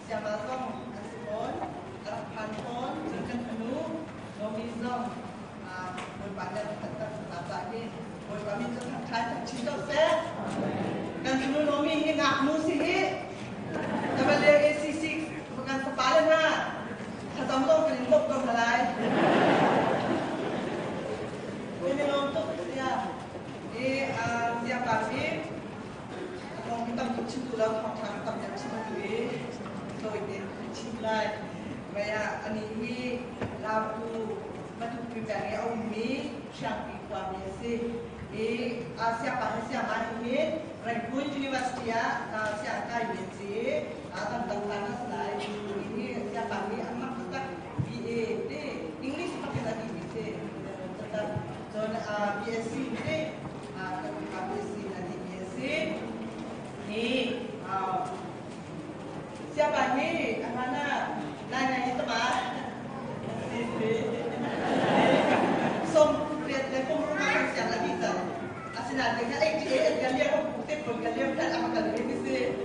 siapa song asipon arapan pon jengkan penuh nomi song berpada tetap bapak ni berkami tetap tak cinta saya kan penuh nomi ni nak musik tapi dia ACC bukan kepala na kata tong kelingkop tong halai ini untuk dia siapa sih orang kita untuk cintaเราทำทำอย่างชิมเลยโดยเด็กชิมเลยว่าอันนี้มีเราดูมาดูพิจารณาเอามีช่างปีกว่ามีสิอาเซียนเซียมาดูมีเรื่องคุณยูนิเวอร์ซิตี้อาเซียนไทยมีสิตอนตั้งแต่นั้นสายini siapa ni anak kita BA ni English pakai tadiมีสิtetap soal BSc ni kita BSc nanti BSc ni siapa ni anak nanya itu mah som lihat telefon rumah siapa lagi tu asalnya dengan ATM kalian aku kutip pun kalian kan apa kalian ni sih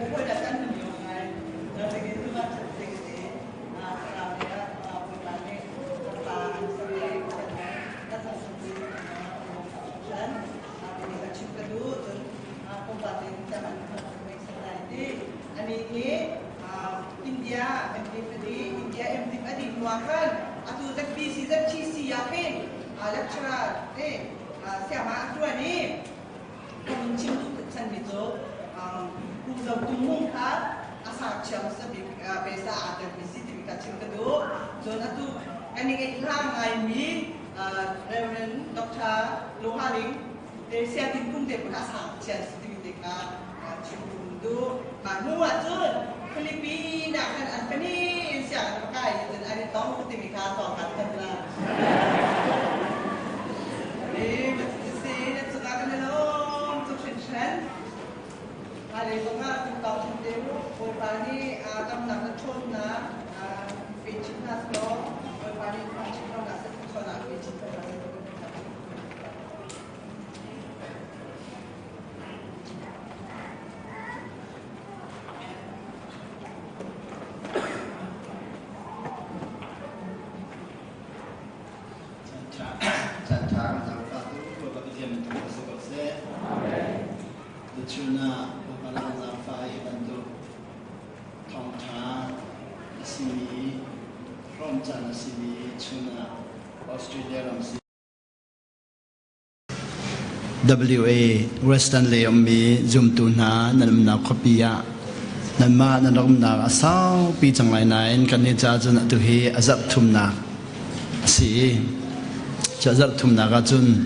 buku datang ni orang jadi itu macam ni kalau dia bukan ni apa sampai datang sampai dan ini kacau kedua pembantu zaman ini India MD nuakan atau ZB season CC yakin lecturer siapa tuan ni chim tu kesan itu Thanwngtha Thanwngtha asal chim sebab biasa ada visi di kacau kedua zona tu kan ini hilang ini Reverend Dr. Lohaling saya tinggung dia pun asal chim sedikit tu manua tu Filipina kan apa ni siapa pakai dan ada tahu ketika tahu kata lah ini sekarang dalam tu sensation ada juga tu tahu sendiri orang ni akan nak cun na pecik nas lo orang ni pecik lo nak sesuatu nak pecik lo Chuna Bapalang Fai Bantu Thangtha Simi Romjan Simi Chuna Australia Ramsi WA Western Leomi Zoom Tuna Nanamna Kopia Nanma Nanamna Asau Pi Changlai Nain Kanija Jun Tuhi Azab Tumna Si Azab Tumna Gajun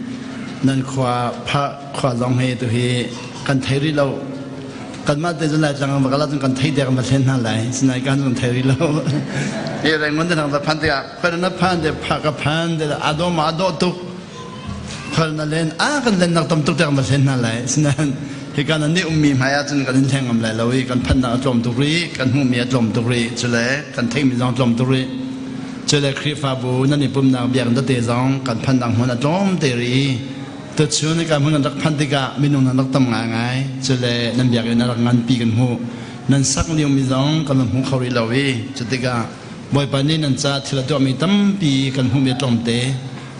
Nan Kwa Long He Tuhiกันไทยริโลกันมาแต่จะไหนจังมาก็แล้วกันไทยเด็กมาเล่นอะไรสมัยการกันไทยริโลเรื่องมันจะทำแต่พันเดียคนนั้นพันเดียพักพันเดียอาโดมาอาโดตุกคนนั้นเล่นกันเล่นนักตำตุกเด็กมาเล่นอะไรสมัยเหตุการณ์นี้มีหายจนกันแทงอะไรเรากันพันนักจอมตุรีกันหูมีจอมตุรีจะเลยกันไทยมีจอมตุรีจะเลยคริฟาบูนั่นนี่ปุ่มนักเบียงตัดเตะจองกันพันนักหัวนักจอมเตรีตัวชื่อในการพูดนักพันธิกาไม่นุ่งนักตำงานไงจะเลยนั่นอยากให้นักงานปีกันหูนั่นสักเดียวมีสองกันหูเขาเรียลาวีจะติกาบ่อยปานนี้นั่นจะทีละตัวมีตั้มปีกันหูมีตรมเตะ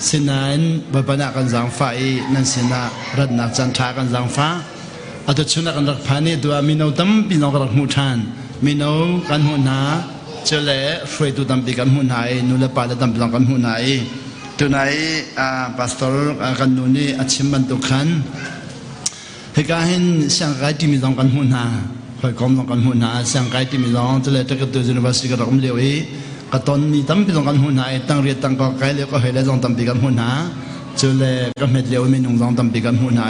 สินั้นบ่อยปานนักกันสังฟ้านั่นสินะรัตนักจันทรากันสังฟ้าอัตชื่อนักกันรักพันนี้ตัวมีนตั้มปีนกรักหูทานมีนกันหูนาจะเลยช่วยตัวตั้มปีกันหูนายนู่นละปาละตั้มปีกันหูนายตัวไหนพาสตอร์กันนู่นนี่อาชิมบันตุขันเหตุการณ์เสียงไก่ที่มีสองกันหุ่นหาคอยกลมสองกันหุ่นหาเสียงไก่ที่มีสองจะเลยถ้าเกิดตัวยูนิเวอร์ซิตี้ก็ต้องเลี้ยวก็ตอนมีตั้มปีสองกันหุ่นหาตั้งเรียนตั้งก็ไก่เลี้ยวก็เห็นแล้วสองตั้มปีกันหุ่นหาจะเลยก็เม็ดเลี้ยวมีหนุ่งสองตั้มปีกันหุ่นหา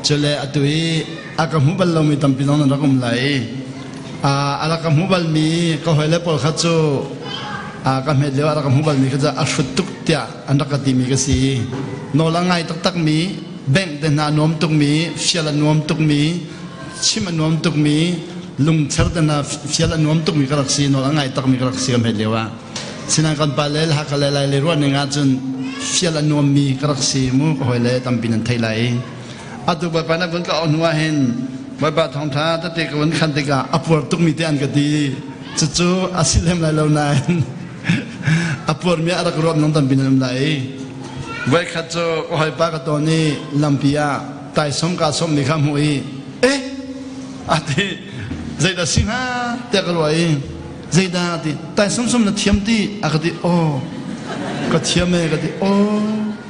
จะเลยตัวอากาศหูบัลเรามีตั้มปีสองนั่นรักมุ่งไหลอากาศหูบัลมีก็เห็นแล้วพอเขาจะก็เม็ดเลี้ยวอากาศหูบัลมีก็จะอัศตุกเตียอันรักตีมีก็สีโนละไงตักมีแบ่งแต่นานวมตุกมีเชียร์นวมตุกมีชิมันนวมตุกมีลุงเชิดแต่นาเชียร์นวมตุกมีกระสีโนละไงตักมีกระสีก็เม็ดเลี้ยวสินังกันไปเลยหักเลยเลยรู้ว่าในงานจนเชียร์นวมมีกระสีมูก็หอยเลยตั้มปีนันไทยเลยอาตุบไปนักบุญก็เอาหัวเห็น บอยบาทองท้าตะเตกวันคันติกาอปวดตุกมีเตียนก็ดีจู่ๆอาศิเลมไหลเรานายอปวดมีอะไรกรอบน้องตันบินลำไหลไว้ขัดจู่ก็ให้ปากตัวนี้ลำพิยาไต่สมกาสมมีคำหวยอาทิใจดาสิงหาเตะกรวยใจดาติไต่สมนัดเทียมตีอากติโอก็เทียมเอกติโอ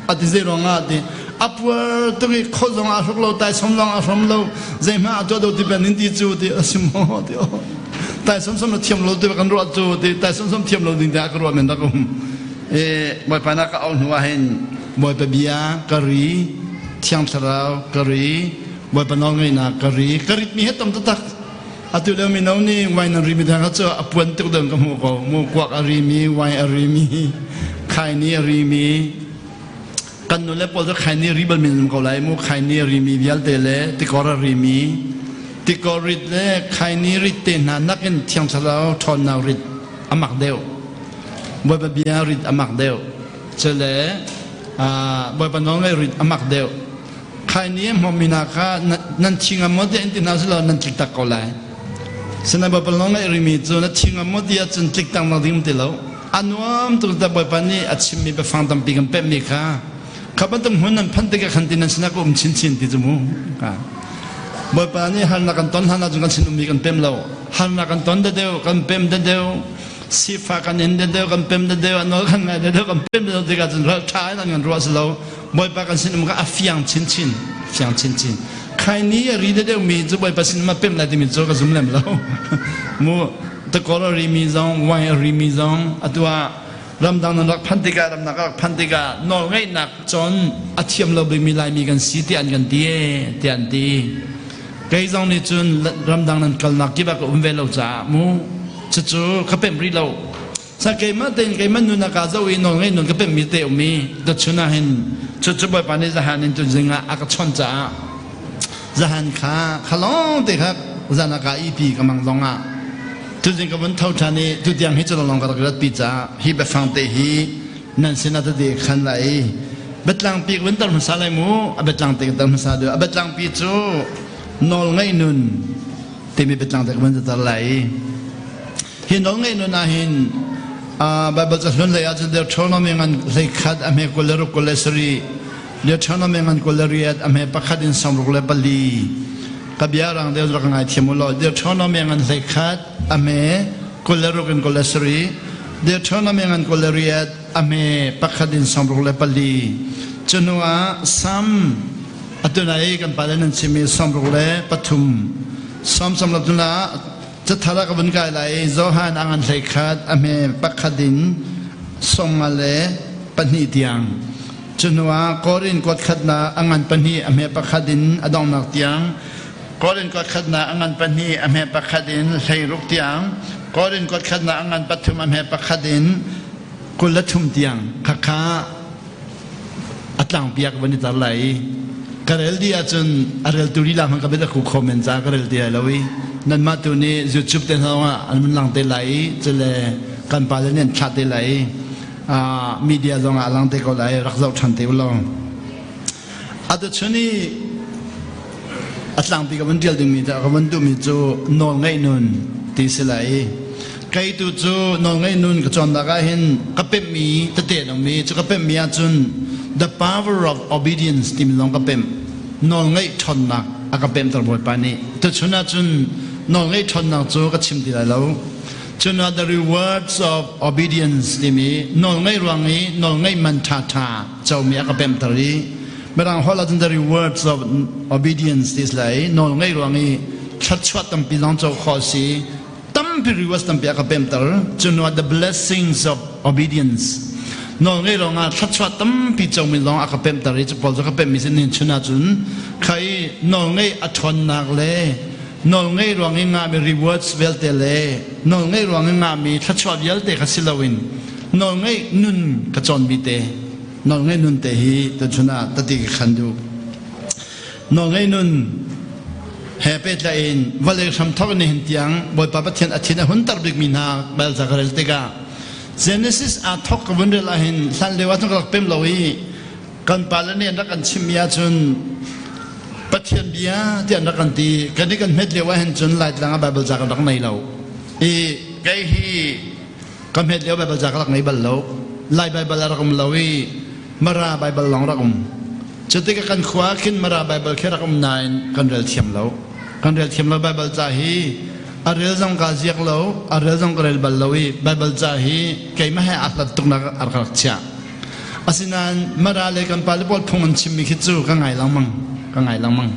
อาทิใจร้องอาทิอัปวร์ตุกิขลงอาชุกโลไต่สมลงอาสมโลใจมาตัวดูที่เป็นนิติจูติอสิโมติโอไต่สมนัดเทียมโลที่เป็นรัวจูติไต่สมเทียมโลดินตากรัวเหมือนตะกุมบอยปานักเอาหัวเห็นบอยเปบียกะรีเทียมสระกะรีบอยปนองเงินนักกะรีมีเหตุตั้งตักอาทิตย์เดียวมีน้องนี่วัยนันรีมีทางเขาเจออปวนตุกเดิมกับหัวเขามูกวักอารีมีวัยอารีมีไข่นี้อารีมีกันนู่นแล้วพอจะไข่นี้รีบมีนเขาไหลมูไข่นี้อารีมีวิลเตเลติกอร์อารีมีติกอริดเล่ไข่นี้ริดเตนานักเงินเทียมสระทอนนาริดอามักเดียวบอยเปบียริดอามักเดียวเจเลบอยปนองเงินริดอามักเดียวไข่นี้มอมินาคานั่นชิงอมดเอินตินาสลานั่นจิตตะกอลายสนับปะลองไอริมิจูนั่นชิงอมดยาจุนจิตตังนาดิมติลาวอันวามตุลตะบอยปานีอัจฉิมีไปฟังตัมปีกันเป็ดมีค่ะข้าพเจ้าหุ่นนั้นพันติกะขันตินันสนักอุมชินติจมูกบอยปานีฮันนักันต้นฮันนัจุกันชินอุมีกันเป็ดเราฮันนักันต้นเดียวกันเป็ดเดียวสีฟ้ากันเห็นเดียวกันเป็ดเดียวอันนู้นกันไงเดียวกันเป็ดเดียวที่กันจนเราใช้นั่นกันรัวสลาวบอยปากันชินอุมก็อาฟิยังชินใครนี้รีดเดียวมีจุบอยปาสินมาเป็นอะไรที่มีจุกจุ่มเล่มแล้วมูตะกอลรีมีซองวายรีมีซองอัตัวรำดังนักพันธิการรำนักพันธิการนอไงนักจนอาเทียมเราไปมีลายมีกันสีเตียนกันเตียนตีไกซองนี่จนรำดังนั้นกัลนักที่บักอุ้มเวลจ้ามูจู่ๆเขาเป็นรีเราสักเกมันเต็นเกมันนุนักอาเจ้าอีนอไงนุนก็เป็นมีเตอมีดัชนะเห็นจู่ๆบอยปานี่จะหันตัวจริงอ่ะอากาศชนจ้าจะหันขาขลองเด็กครับจะนักอีพีกำลังลงอ่ะทุกสิ่งก็มันเท่าทันนี่ทุกอย่างที่จะลงกับกระดปีจ้าฮีแบบฟังเตฮีนั่นสินาตเด็กขันไหลเบ็ดลังปีกวันตรมสาลายมูเบ็ดลังเตกตรมสาเดือเบ็ดลังปีจูนอลไงนุนเตมีเบ็ดลังเตกวันจะตไหลหินนอลไงนุนนะหินบาบจะลุ้นเลยอาจจะเดี๋ยวชนมีงานเลยขัดอเมริกาเลรุกเลสรีเดี๋ยวชนมีงานกเลรียดอเมริกาขัดินสมรุกเลปลีกับยารังเดี๋ยวรักงานที่มุลเดี๋ยวชนมีงานเลยขัดอเมริกาเลรุกันกเลสรีเดี๋ยวชนมีงานกเลรียดอเมริกาขัดินสมรุกเลปลีจนว่าซ้ำอัตุนัยกันไปแล้วนั่นชิมีสมรุกเลปทุมซ้ำสำหรับตุนาจะทารักบันกายไหลโซฮานอ่างเลยขัดอเมปักขัดินส่งมาเลยปนิเตียงจนว่ากอรินกอดขัดนาอ่างปนิอเมปักขัดินอดองนักเตียงกอรินกอดขัดนาอ่างปนิอเมปักขัดินเลยรุกเตียงกอรินกอดขัดนาอ่างปฐุมอเมปักขัดินกุลทุมเตียงข้าข้าอัตลังเปียกวันนี้ตาไหลกระเรลดีอาจนอาเรลตุลีลามันก็ไม่ได้คู่คอมเมนต์จากกระเรลดีแล้ววินั่นมาตัวนี้จุดจุดเต็มหัวอันมันหลังเตไหลจะเลยการปาเลนเนี่ยชัดเตไหลมีเดียตรงหลังเตก็ไหลรักเราชันเตวลองอาจจะชนีอัตลังปีกับวันเดียวดึงมีแต่กับวันดูมีจูนอนไงนุนตีสไหลใครตัวจูนอนไงนุนก็จอนตากาเห็นก็เป็นมีตะเตนมีจูก็เป็นมีอาจุน the power of obedience ที่มีลองก็เป็นนอนไงชนนักอาก็เป็นตระบวนปานี้แต่ชนะจุนนอนไงชนนักจูก็ชิมตีได้แล้วชนะ the rewards of obedience ที่มีนอนไงรวงนี้นอนไงมันท่าเจ้ามีอาก็เป็นตรีเมื่อเราหัวเราจน the rewards of obedience ที่ไหลนอนไงรวงนี้ชัดชัดตั้งปีน้องเจ้าข้อสีตั้มพิริวัสตั้งปีอาก็เป็นตรีชนะ the blessings of obedienceนองไงรองอาชัดชัดตั้มปีเจ้ามีลองอาก็เป็นตรีจะพอจะก็เป็นมิสินินชนะจุนใครนองไงอัชนนักเล่นองไงรองไงงามี rewards เวลเตเล่นองไงรองไงงามีชัดชัดเวลเตขัสิลาวินนองไงนุนกระจอนบีเตนองไงนุนเตฮีแต่ชนะตัดติขันดูนองไงนุนเฮเปตลาอินวันเล็กทำทอกในหินยังบอยปาปะเทียนอาทิตย์หุ่นตรบิกมินาเบลจากเรลเตกาGenesis อาทอกวันเดียวละเห็นสันเลวัตต้องกลับเป็นลอยกันปาลเนี่ยนักกันชิมยาจน ปัจเจียนเบียที่อันดักกันตีกันนี้กันเม็ดเลี้ยวเห็นจนไล่ตั้งไบเบิลจากกันดักในเราไกฮีกันเม็ดเลี้ยวไบเบิลจากกันดักในบัลเราไล่ไบเบิลรักมลาวีมาราไบเบิลลองรักมจะติกันขวาขึ้นมาราไบเบิลแค่รักมนายกันเรียลเทียมเรากันเรียลเทียมเราไบเบิลจ่าฮีอาเรียลจงกาเซียกเราอาเรียลจงกเรียลบัลลาวีไบเบิลจ่าฮีใครไม่ให้อัตตุกนักอักขระเชียอาศินันมาราเลยกันปาลิบอลพงมันชิมมิคิดจูกังไงลังมังกังไงลังมัง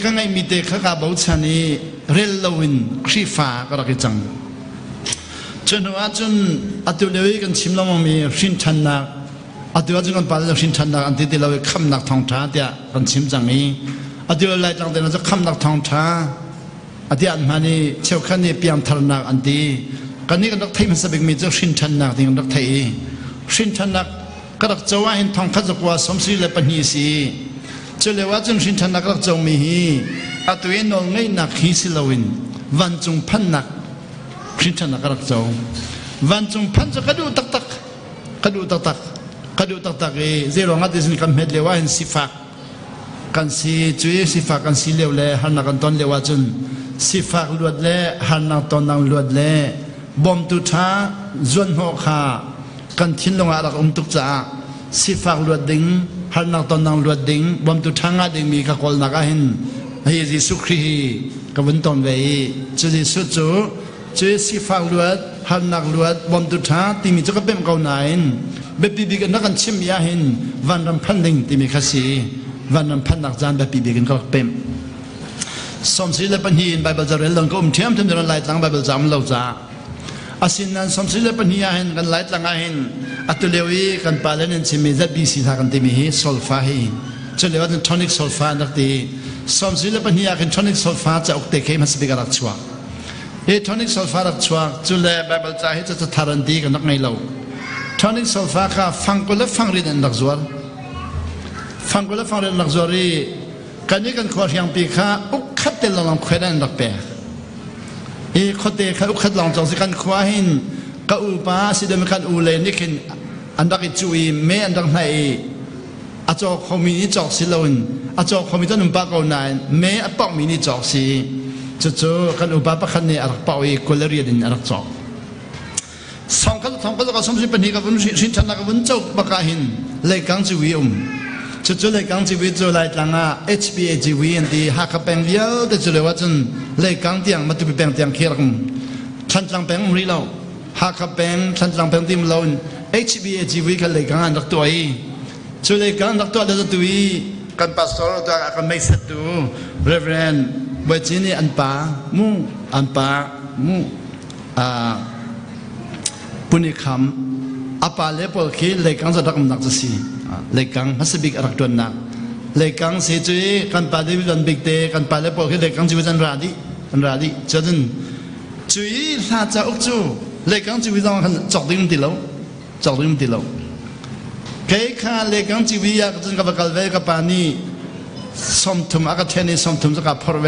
กังไงมีเตะข้ากาบาวชานีเรลลวินครีฟ้าก็รักจังจนว่าจนอัตุเลวิกันชิมลังมังมีชินชันนักอัตุว่าจนกันปาลิชินชันนักอันที่เราคำนักทองท้าเดียกันชิมจังนี้อัตุไล่ตั้งแต่นั้นจะคำนักทองท้าอัตุอันมานี่เชี่ยวขันนี่เปียมทารนักอันที่กันนี้กันรักไทยมันสบิกมีเจ้าชินชันนักที่กันรักไทยชินชันนักก็รักเจ้าว่าเห็นทองขัดจักว่าสมศรีและปัญญีสีเจเลว่าจึงชินชันนักรักเจ้ามีฮีอัตุเอนองไงนักฮีสิลาวินวันจงพันนักชินชันนักรักเจ้าวันจงพันจะกระดูตักตักกระดูตักตักกระดูตักตักเจรองอัดดิสนิคำเม็ดเลว่าเห็นสิฟักกันสีจุยสิฟักกันสีเลวเล่หันนักกันตอนเลว่าจนสิฟักลวดเล่หันนักตอนนังลวดเล่บอมตุท้าจวนหัวขากันทิ้งลงอารักตุกจ้าสิฟักลวดดิ้งหันนักตอนนังลวดดิ้งบอมตุท้างาดิ้งมีข้าคนนักหินเฮียจิสุครีกับวันตอนเวจุยสุจูจุยสิฟักลวดหันนักลวดบอมตุท้าที่มีจุกเป็นเก่าไหนเบบบีกันนักกันชิมยาหินวันรำพันดิ้งที่มีข้าสีวันรำพันนักจานเบบบีกันก็เป็นสมศรีและปัญญีไบเบิลจะเรียนหลังก็เทียมถึงจะไล่ตั้งไบเบิลจำเราจ้าอาศินันสมศรีและปัญญาเห็นกันไล่ตั้งเห็นอัตุเลวีกันปาเลนชิมิจัดบีสีทากันติมีฮีโซลฟาฮีจะเรียกว่าทอนิกโซลฟานักตีสมศรีและปัญญากันทอนิกโซลฟาจะอุกเตะเข้มาสบิการักชัวทอนิกโซลฟารักชัวจุเลไบเบิลจะให้จะทารันดีกันนักไงเราทอนิกโซลฟาค่ะฟังก็และฟังเรียนนักจวลฟังก็และฟังเรียนนักจวลีกันนี้กันขวดยังปีข้าอุกขัดเตลลองเขดันนักเปะขดเตะข้าอุกขัดลองจงสิกันขวาหินก็อุปาสิเดมกันอุเลนิคินอันดักจุยเมอันดักไหนอาจจะคอมินิจอกสิลวินอาจจะคอมิตันนุปากเอาไหนเมอปอกมินิจอกสิจู่ๆกันอุปาปะคันเนี่ยอักปอยกุลเรียดินอักจอกสองกันก็สมศรีปัญญากับวันชินชันนักวันเจ้าปะกาหินเลยกังจุยจู่ๆเลยกังจีวีจู่ไล่ตั้งHBA จีวีอันที่หักแปลงเดียวแต่จู่เลยว่าจนเลยกังเตียงมาตุบแปลงเตียงเคียร์กันฉันจังแปลงมือเราหักแปลงฉันจังแปลงที่มือเรา HBA จีวีกันเลยกังอันดักตัวจู่เลยกังอันดักตัวเดือดตัวกันพาสตอร์ตัวกันไม่เสร็จตัว Reverend บัจจินีอันปามูปุณิคำอาปาเลปอลคีเลยกังจะดักมันนักจะสีเลยกังฮัสบิกรักตัวนักเลยกังเสียจุยกันปาดิวิกันบิกเตกันปาเลปอลคีเลยกังจีวิจันราดีจนจุยลาจะอุกจูเลยกังจีวิจันจอกดิ้งติโลเกย์ข้าเลยกังจีวิยากจนกับกัลเวกับปานีสมทุมอากาศนี้สมทุมจะกับพอร์เว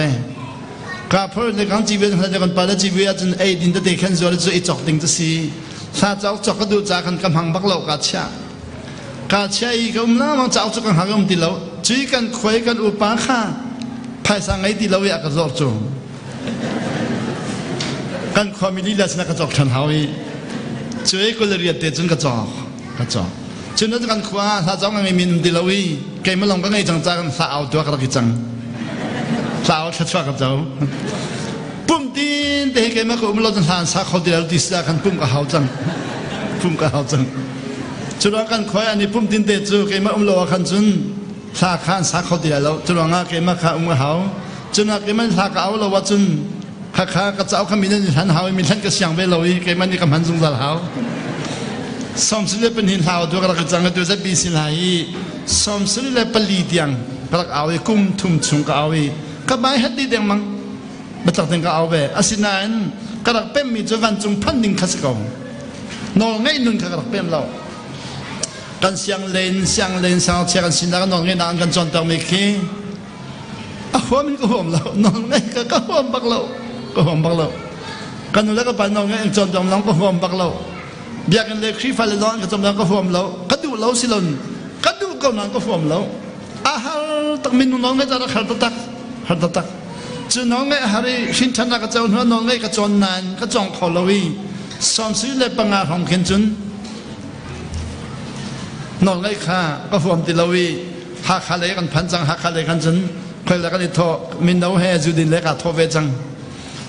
กับพอร์เลยกังจีวิจันกันปาเลจีวิยจนดินตะเตขันจอร์จุยจอกดิ้งจะสีลาจะจอกก็ดูจากกันกำหังบักโลกัดชากาเชียอีกอุ้มน้ำมันจะเอาจุกันหางอุ้มติเราจีกันคุยกันอุปาข้าภายสังไงติเราอยากกระจอกจูกันความมีลีลาสนักกระจอกฉันหาวิจีก็เลยเรียนเตจนกระจอกจนนั้นกันขวาถ้าจ้องไม่มีติเราวิเกมไม่ลงก็ไงจังกันสาวตัวกระกิจังสาวชัดชัดกับเจ้าปุ่มตีนแต่เกมไม่ก็อุ้มเราจนทานสักเขาติเราติสากันปุ่มกับเขาจังจุดกันคอยอันนี้พุ่มตินเตจูเกมาโลขันจุนสาขานสาเขาเดียวแล้วจุดงาเกมาข้าเขาจุดงาเกมาสาเขาเราว่าจุนข้าก็จะเอาขมิ้นในทันเขามีทันก็เสียงไปเราอีกเกมานี่กำหันจุงสาเขาสมศิลป์เป็นหินเขาตัวกระจังตัวจะปีสิไหลสมศิลป์เป็นลีเดียงกระเอาไอ้กุ้มทุ่มชุงก็เอาไอ้ก็ไม่ฮัดดีเดียงมั้งบัตรเต็งก็เอาไปอาศินันกระเป็นมีจุวันจุงพันดิ่งขัดกองนอนง่ายนุ่นกระเป็นเรากันเสียงเลนเสียงเชียกันสินากันนอนง่ายนานกันจนตัวไม่ขี้หัวมันก็ห่มเรานอนง่ายก็ห่มบักเรากันแล้วก็ไปนอนง่ายจนตัวน้องก็ห่มบักเราเบียกันเลยขี้ฟ้าเลยนอนกันจนน้องก็ห่มเราก็ดูเราสิลนก็ดูก็นอนก็ห่มเรา ahal tak min nong ngai jara khar tak chu nong ngai hari shin thana ka chaw nong ngai ka chon nan ka chong kholowi som si le panga hong khen chun nong ngai kha ka fom ti lawi ha khale kan phan chang ha khale kan chun khoi la ka ni tho min no he ju din le ka tho ve chang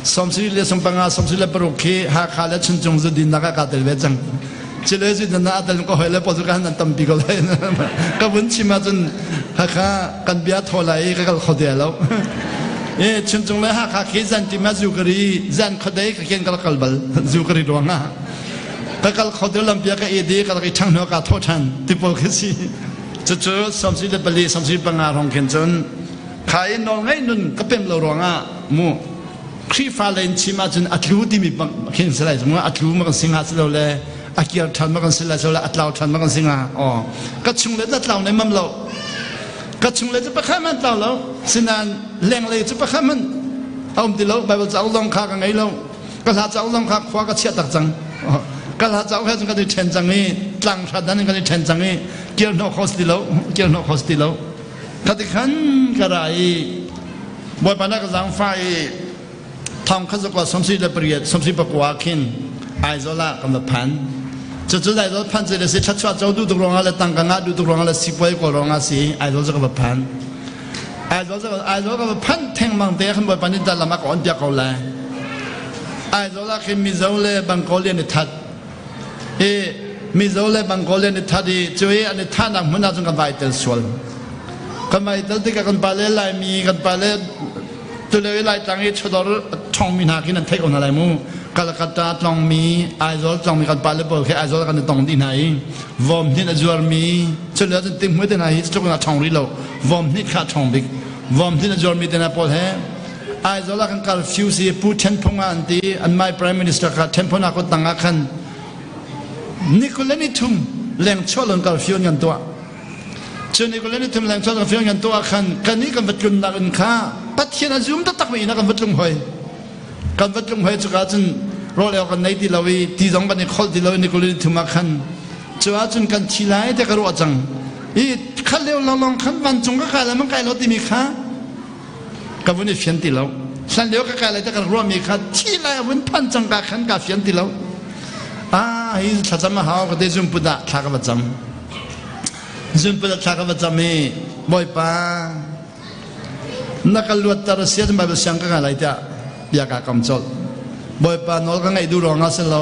som si le som panga som si le paru khi ha khale chun chung ju din na ka tel ve chang chỉ lấy gì na adal có hỏi là bao giờ cái tâm bị cái này cái vấn chỉ mà chân ha cần biết thôi lại cái khó để lâu chân trong này ha khi dân chỉ mà du kari dân khó đấy cái cái kalbal du kari doang à cái khó để làm việc cái idea cái thằng nó cái thốt thằng tiếp tục cái gì chú xong xí là bali xong xí bằng hong khen chân khai nó ngay nun cái bem lâu doang à mu khi pha lên chỉ mà chân atlu đi mi bằng khen sẽ lại chúng atlu mà cái sinh hoạt lâu lệ akia than makan sila sola atlau than makan singa oh kachung le atlau nei mam lo kachung le pa khaman atlau lo sinan leng le pa khaman aum ti lo bible chau long kha ka ngai lo ka la chau long kha khwa ka chia tak chang ka la chau ha chung ka ni chen chang ni tlang tha dan ka ni chen chang ni kier no khosti lo ka ti khan ka rai boy pa na ka jang fai thong kha zo kwa somsi le priet somsi pa kwa khin ai zo la kam la phan chú đại rồi phan chỉ là sẽ chặt chặt cháu đu tục rong là tăng càng ngã đu tục rong là xí quay của rong xí ai rồi cái phan ai rồi cái phan thèn mang té không bao pan đi ta làm cái on bia cầu lại ai rồi là khi mi dâu le bằng cầu liền để thắt mi dâu le bằng cầu liền để thắt đi chơi anh để thắt nằm muốn nào trong cái vải tel xuân cái vải tel thì cái con bà lê lại mi con bà lê tôi lấy lại tăng cái chỗ đó trong mình hạ cái này thấy còn lại muกาลกัตตาตองมีไอโซลตองมีกันปาเลบแค่ไอโซลกันตองที่ไหนวอมที่นั่นจวรมีเฉลี่ยจนติมหัวที่ไหนจุกน่ะทองริโลวอมนี่ขาทองบิ๊กวอมที่นั่นจวรมีที่นั่นพอแท้ไอโซลกันการฟิวซีพูดเทนพงอันที่อันไม่พรีมินิสเตอร์ค่ะเทนพงนักตั้งอาคันนิโคลนิทุมแรงชั่วลงการฟิวยันตัวเช่นนิโคลนิทุมแรงชั่วลงฟิวยันตัวอาคันกันนี้กันวัดลุนนักอินข้าปัจเจกจุ่มตักไม่นักกันวัดลุงหอยกันวัดลงไปจุกอาจนรอแล้วกันในที่เราที่สองกันในข้อที่เราในกรณีทุมาขันจุกอาจนกันทีไรแต่ก็รู้จังอีขันเร็วเราลองขันวันจงก็กลายแล้วมันกลายเราที่มีค่ากับวันนี้เฟียนที่เราขันเร็วก็กลายแล้วแต่ก็รู้มีค่าทีไรวันพันจังกับขันกับเฟียนที่เราอีถ้าจำมาหาก็ได้จุ่มปุดะทักกับจำจุ่มปุดะทักกับจำมีบ่อยป้านักลวดตาเสียจนแบบเสียงก็อะไรจ้ะอยากกำจัดบ่อยปานนก็ไงดูรองอาเสลา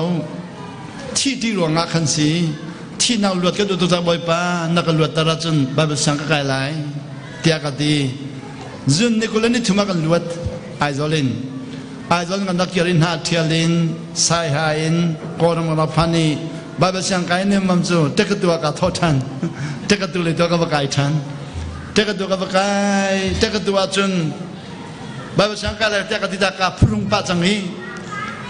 ที่รองอาคันสีที่นักลวดก็ดูตัวบ่อยปานักลวดตาจนแบบสังกัดไหลเตียกันดีจุนนี่คนนี้ทุ่มกันลวดไอโซลินกันนักเรียนหาเทียลินสายหายินกอรมันพันีแบบสังกัดเนี่ยมันจู่เด็กตัวกับทอทันเด็กตัวเลยตัวกับไก่ทันเด็กตัวกับไก่เด็กตัวจุนBible sangka lah tiada tidak kapurung pajangi.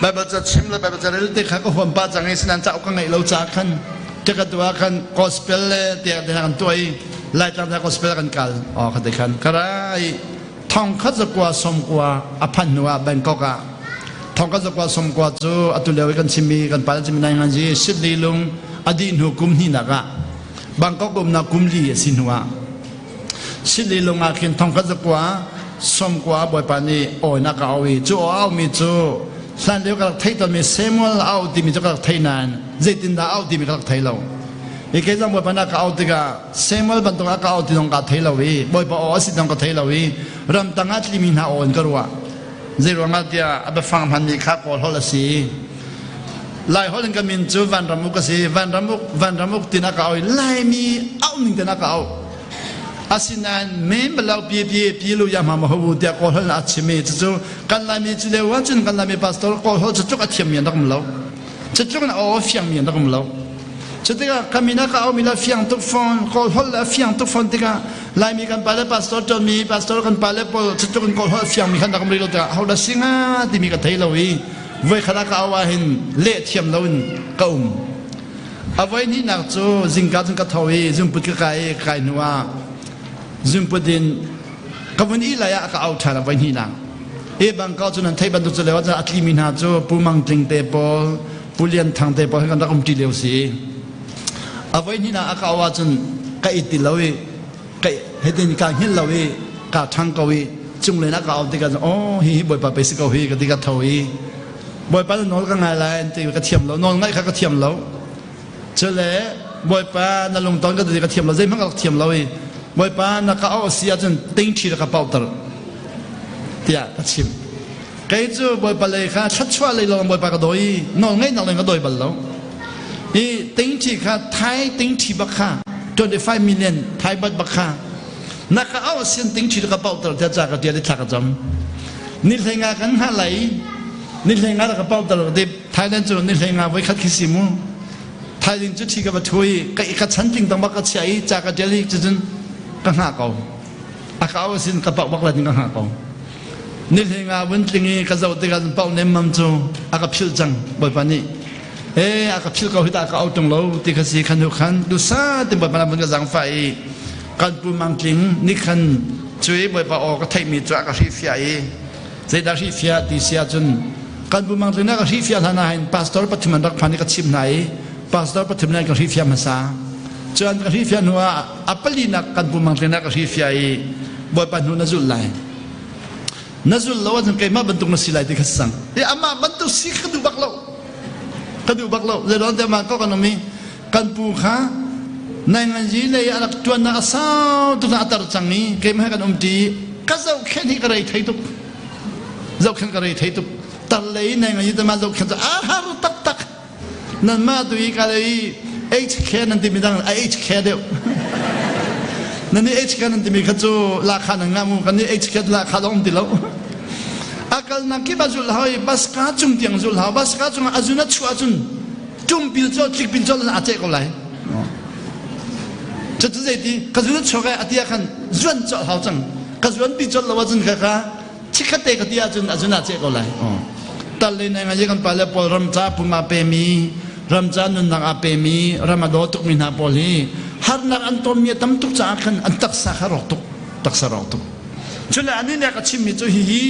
Bible chim lah Bible cari letik aku hom pajangi senan cak orang ngai lau cakan. Tiada dua kan gospel tiada dengan tuai. Lai tiada gospel kan kal. Oh katakan kerai thong khaz kwa som kwa apan nuwa Bangkok ah. Thong khaz kwa som kwa tu atul lewi kan chimi kan pala chimi nai ngaji sidli lung adin hukum ni naga. Bangkok gum na kumli sinua. Sidli lung akin thong khaz kwaสมกว่าบ่อยปานี้โอ้ยนักเอาอีจู่เอามีจู่สันเดียวกับไทยตอนมีเซมัลเอาดีมีจู่กับไทยนานเจตินดาเอาดีมีกับไทยเราอีกแค่จังบ่อยปานักเอาดีกับเซมัลบันตงกับเอาดีตรงกับไทยเราอีบ่อยปาอ๋อสิตรงกับไทยเราอีรำตั้งอัตลิมินาโอนก็รู้ว่าเจรวงอัตยาอับฟังพันนี้ข้าโกลฮอลสีไล่ฮอลกันมินจู่วันรำมุกสีวันรำมุกตีนักเอาไล่มีเอาหนึ่งตีนักเอาอาศินันเมมเราปีลุยามาหูเดียกอลอาชิมีจู่กันลามีจุเลวันจุนกันลามีพาสตอร์กอลจู่ก็เทียมเมียนดักมเราจู่กันเอาเฟียงเมียนดักมเราจู่ที่ก็มีนักเอามีลาเฟียงทุกฟอนกอลลาเฟียงทุกฟอนที่ก็ลายมีกันไปเลยพาสตอร์จนมีพาสตอร์กันไปเลยพอจู่กันกอลเฟียงมีกันดักมเราแต่เขาได้สิ่งที่มีกันไทยเราอีไว้ขณะก็เอาว่าเห็นเละเทียมเราอินก้มเอาไว้นี่นักจู่จิงกัดจิงกัดทวีจิงปุตกไก่นัวจุมพดินกับวันนี้เลยอะก็เอาทางวันนี้นะบางก็จนนั้นไทยบรรทุกจะเลยว่าจะอัตลิมินาจูปูมังจิงเตปอลปูเลียนทางเตปอลให้กันรักมจีเลวสีเอาวันนี้นะก็เอาว่าจนก็อิติเลว ไก่เฮตินกาเห็นเราเอกาทางกวีจุงเลยนะก็เอาติกันอ๋อฮีบ่อยปะไปสิกวีก็ติกันทวีบ่อยปะนอนก็ไงไรตีกระเทียมเรานอนไงกระเทียมเราเฉลยบ่อยปะนั่นลงตอนก็ติกระเทียมเราใจมันกระเทียมเราบ่อยปะนักเอาเสียจนติ้งทีละกระเป๋าตลอดเดียกระชิมไก่จูบ่อยปะเลยค่ะชัดชัวเลยเราบ่อยปะก็โดยนอนไงนั่นเลยก็โดยบัลเราอีติ้งทีค่ะไทยติ้งทีบักค่ะ25 million ไทยบักค่ะนักเอาเสียงติ้งทีละกระเป๋าตลอดจะจากกระเดียดทักจำนี่เลยงากันหาไหลนี่เลยงาละกระเป๋าตลอดเด็บไทยนั่นจูนี่เลยงาไว้คัดคิสิมูไทยจริงจุดที่กับช่วยก็อีกชั้นจริงต้องบักกระเชียจากกระเดียดจนก็หาเขาอาเขาเอาเสียงกระเป๋าบักละจริงก็หาเขานี่เลยงาวันจริงก็จะเอาตีกันเป่าเนมมั่มจูอากับพิลจังบ่อยปานี่อากับพิลเขาหิตาเขาเอาตรงเราตีกันสีขันหุขันดูซาตีบ่อยปานาบุญกระสังไฟการปูมังกิงนี่ขันช่วยบ่อยปาออกก็ไทยมีจ้ากับชีฟิอาเจดาชีฟิอาตีเสียจนการปูมังกิงนั่นกับชีฟิอาท่านายพาสตอร์ปัจจุบันรักพันนี่กับชิมไหนพาสตอร์ปัจจุบันกับชีฟิอามาซาจนกับชีฟิอาหนัวอัปปลีนักการปูมังกิงนั่นกับชีฟิอาบ่อยปาหนูน่าจุลไลน่าจุลเราว่าจะเกี่ยมาบรรทุกนัสิไลที่ขัดสังอามาบรรทุกสิขดูบักเราเดี๋ยวเราจะมาก็กันมีการปูขาในงานยีเลยอักตัวนักสาวตัวนักตระจังนี้เกี่ยมาให้กันตีก็จะแค่นี้ก็ได้ไทยตุกจะแค่ก็ได้ไทยตุกตอนเลยในงานยีจะมาจะแค่จะหารุตักนั่นมาตัวอีกอะไรแค่นั่นที่มีดังแค่เดียวนั่นนี่แค่นั่นที่มีขจูราคาหนังงามูกันนี่แค่ราคาลงติแล้วอาการนักกีฬาจุลหอยบัสกาจุงเตียงจุลหอยบัสกาจุงอาจุนัดชัวจุนจุงปิลโจจิกปิลโจนั่นอาเจก็ไหลจะจะดีก็จุนัดชัวกันอาทิตย์กันจุนโจหาวจังก็จุนปิลโจเราว่าจุนค่ะชิคเตก็ที่อาจุนอาจุนัดเจก็ไหลตอนเลยในงานยี่กันไปแล้วพอรำจ้าปุ่มอาเปมีรำจ้านุนนักอาเปมีรำมาโดตุกมินาโปลีฮาร์นักอันโตมีตั้มตุกจากกันอันตักสาขารตุกตักสารตุกจุลอันนี้เนี่ยก็ชิมมิจูฮี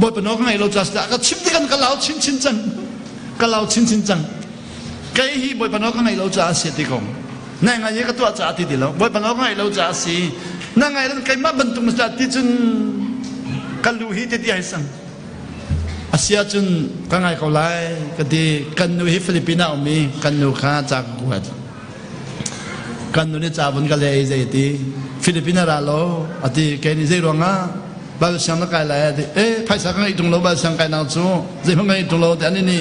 บ่อยเป็นน้องไงเราจะสละก็ชิมที่กันก็เล่าชินจังก็เล่าชินจังไก่ฮีบ่อยเป็นน้องไงเราจะเสียที่กงนั่งไงยังก็ตัวจะติดแล้วบ่อยเป็นน้องไงเราจะเสียนั่งไงนั่นไก่มาบรรทุกมาจากที่จนกันลูฮีที่ให้สั่งอาเซียจนก็ไงเขาไล่ก็ดีกันลูฮีฟิลิปปินส์มีกันลูข้าจากกุวาตกันลูนี่จากบนกะเลยใจตีฟิลิปปินส์ราโลอดีแกนี่ใจร้องอ่ะบางสิ่งนักการเล่ภายสังกัดตรงเราบางสิ่งการนั่งจู่ใจพังกันตรงเราแต่อันนี้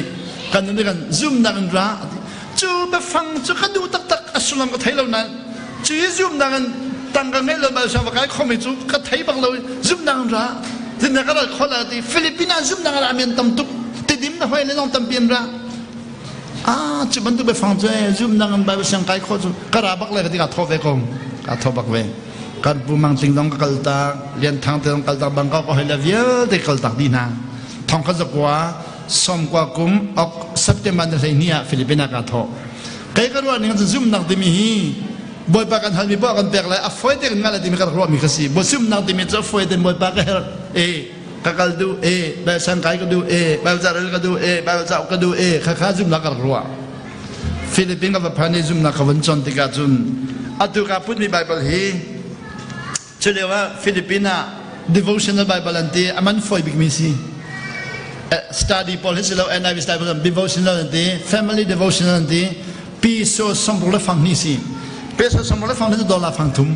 กันนี่กันซูมดังร้าจู่ไปฟังจู่กันดูตักอัศลามก็ไทยเรานั้นจู่ซูมดังตั้งกันให้เราบางสิ่งว่าการคอมมิจู่ก็ไทยบางเราซูมดังร้าที่นักการคนละที่ฟิลิปปินส์ซูมดังอะไรมีตั้มตุกติดดิมนะห้อยเลยน้องตั้มเปลี่ยนร้าจู่มันดูไปฟังจู่ซูมดังบางสิ่งการข้อจู่กระราบักเลยก็ที่กัดทบไปกงกัดทบบักเวการปูมังสิงต้องกัลตาเรียนทางเตะต้องกัลตาบางก็ให้เลเวลที่กัลตาดีนะทองก็จะกว่าสมกว่ากุมออกสัปดาห์มันจะเนี่ยฟิลิปปินส์กัดทบใครก็รู้ว่านี่ก็ซูมนักที่มีบ่อยปากกันหันมีบ่กันเปล่าเลยอ่ะฟอยเด็กงั้นเลยที่มีกันรู้ว่ามีขสีบ่ซูมนักที่มีจะฟอยเด็กบ่อยปากกันกัลดูแบบสังกัยก็ดูแบบจารึกก็ดูแบบเจ้าก็ดูข้าซูมนักกันรู้ว่าฟิลิปปินส์กับพานิซูมนักวันจันทร์ที่กัดจุนอัตุกับพุทธมีไบเบิลฮีเชื่อว่าฟิลิปปินส์ devotional Bible นั่นที่อามันฟอยบิกมิซี study policy แล้ว NIV study devotional นั่นที่ family devotional นั่นที่ปีโซสมบูรณ์ฟังนี่สิปีโซสมบูรณ์ฟังนี่จะดอลลาร์ฟังทุ่ม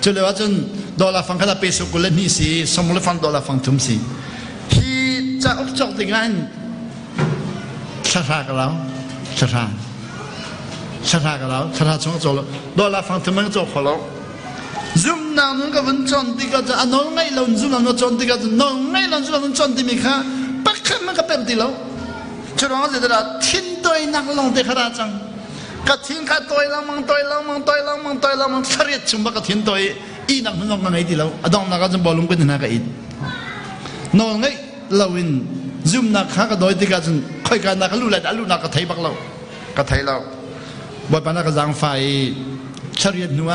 เชื่อว่าจนดอลลาร์ฟังขนาดปีโซกุลนี่สิสมบูรณ์ฟังดอลลาร์ฟังทุ่มสิที่จะอุปจักติงานชากับเราชากับเราชาช่วงโจลดอลลาร์ฟังทุ่มมันโจขอเราซุ่มนางนู้นก็วันจันทร์ที่ก็จะน้องไงเราซุ่มนางนู้นจันทร์ที่ก็จะน้องไงเราซุ่มนางนู้นจันทร์ที่มีค่าปักขึ้นมันก็เป็นที่เราจะร้องจะได้ทิ้งตัวนักลงเด็กขนาดจังก็ทิ้งข้าตัวเรามังเสียชุ่มบักก็ทิ้งตัวอีนักมันน้องไงที่เราดองนักก็จะบอลลงเป็นนักก็อีน้องไงเราวินซุ่มนักข้าก็โดยที่ก็จะค่อยการนักรู้แหละรู้นักก็ไทยบักเราบ่อยปานนักก็จังไฟเฉลี่ยนัว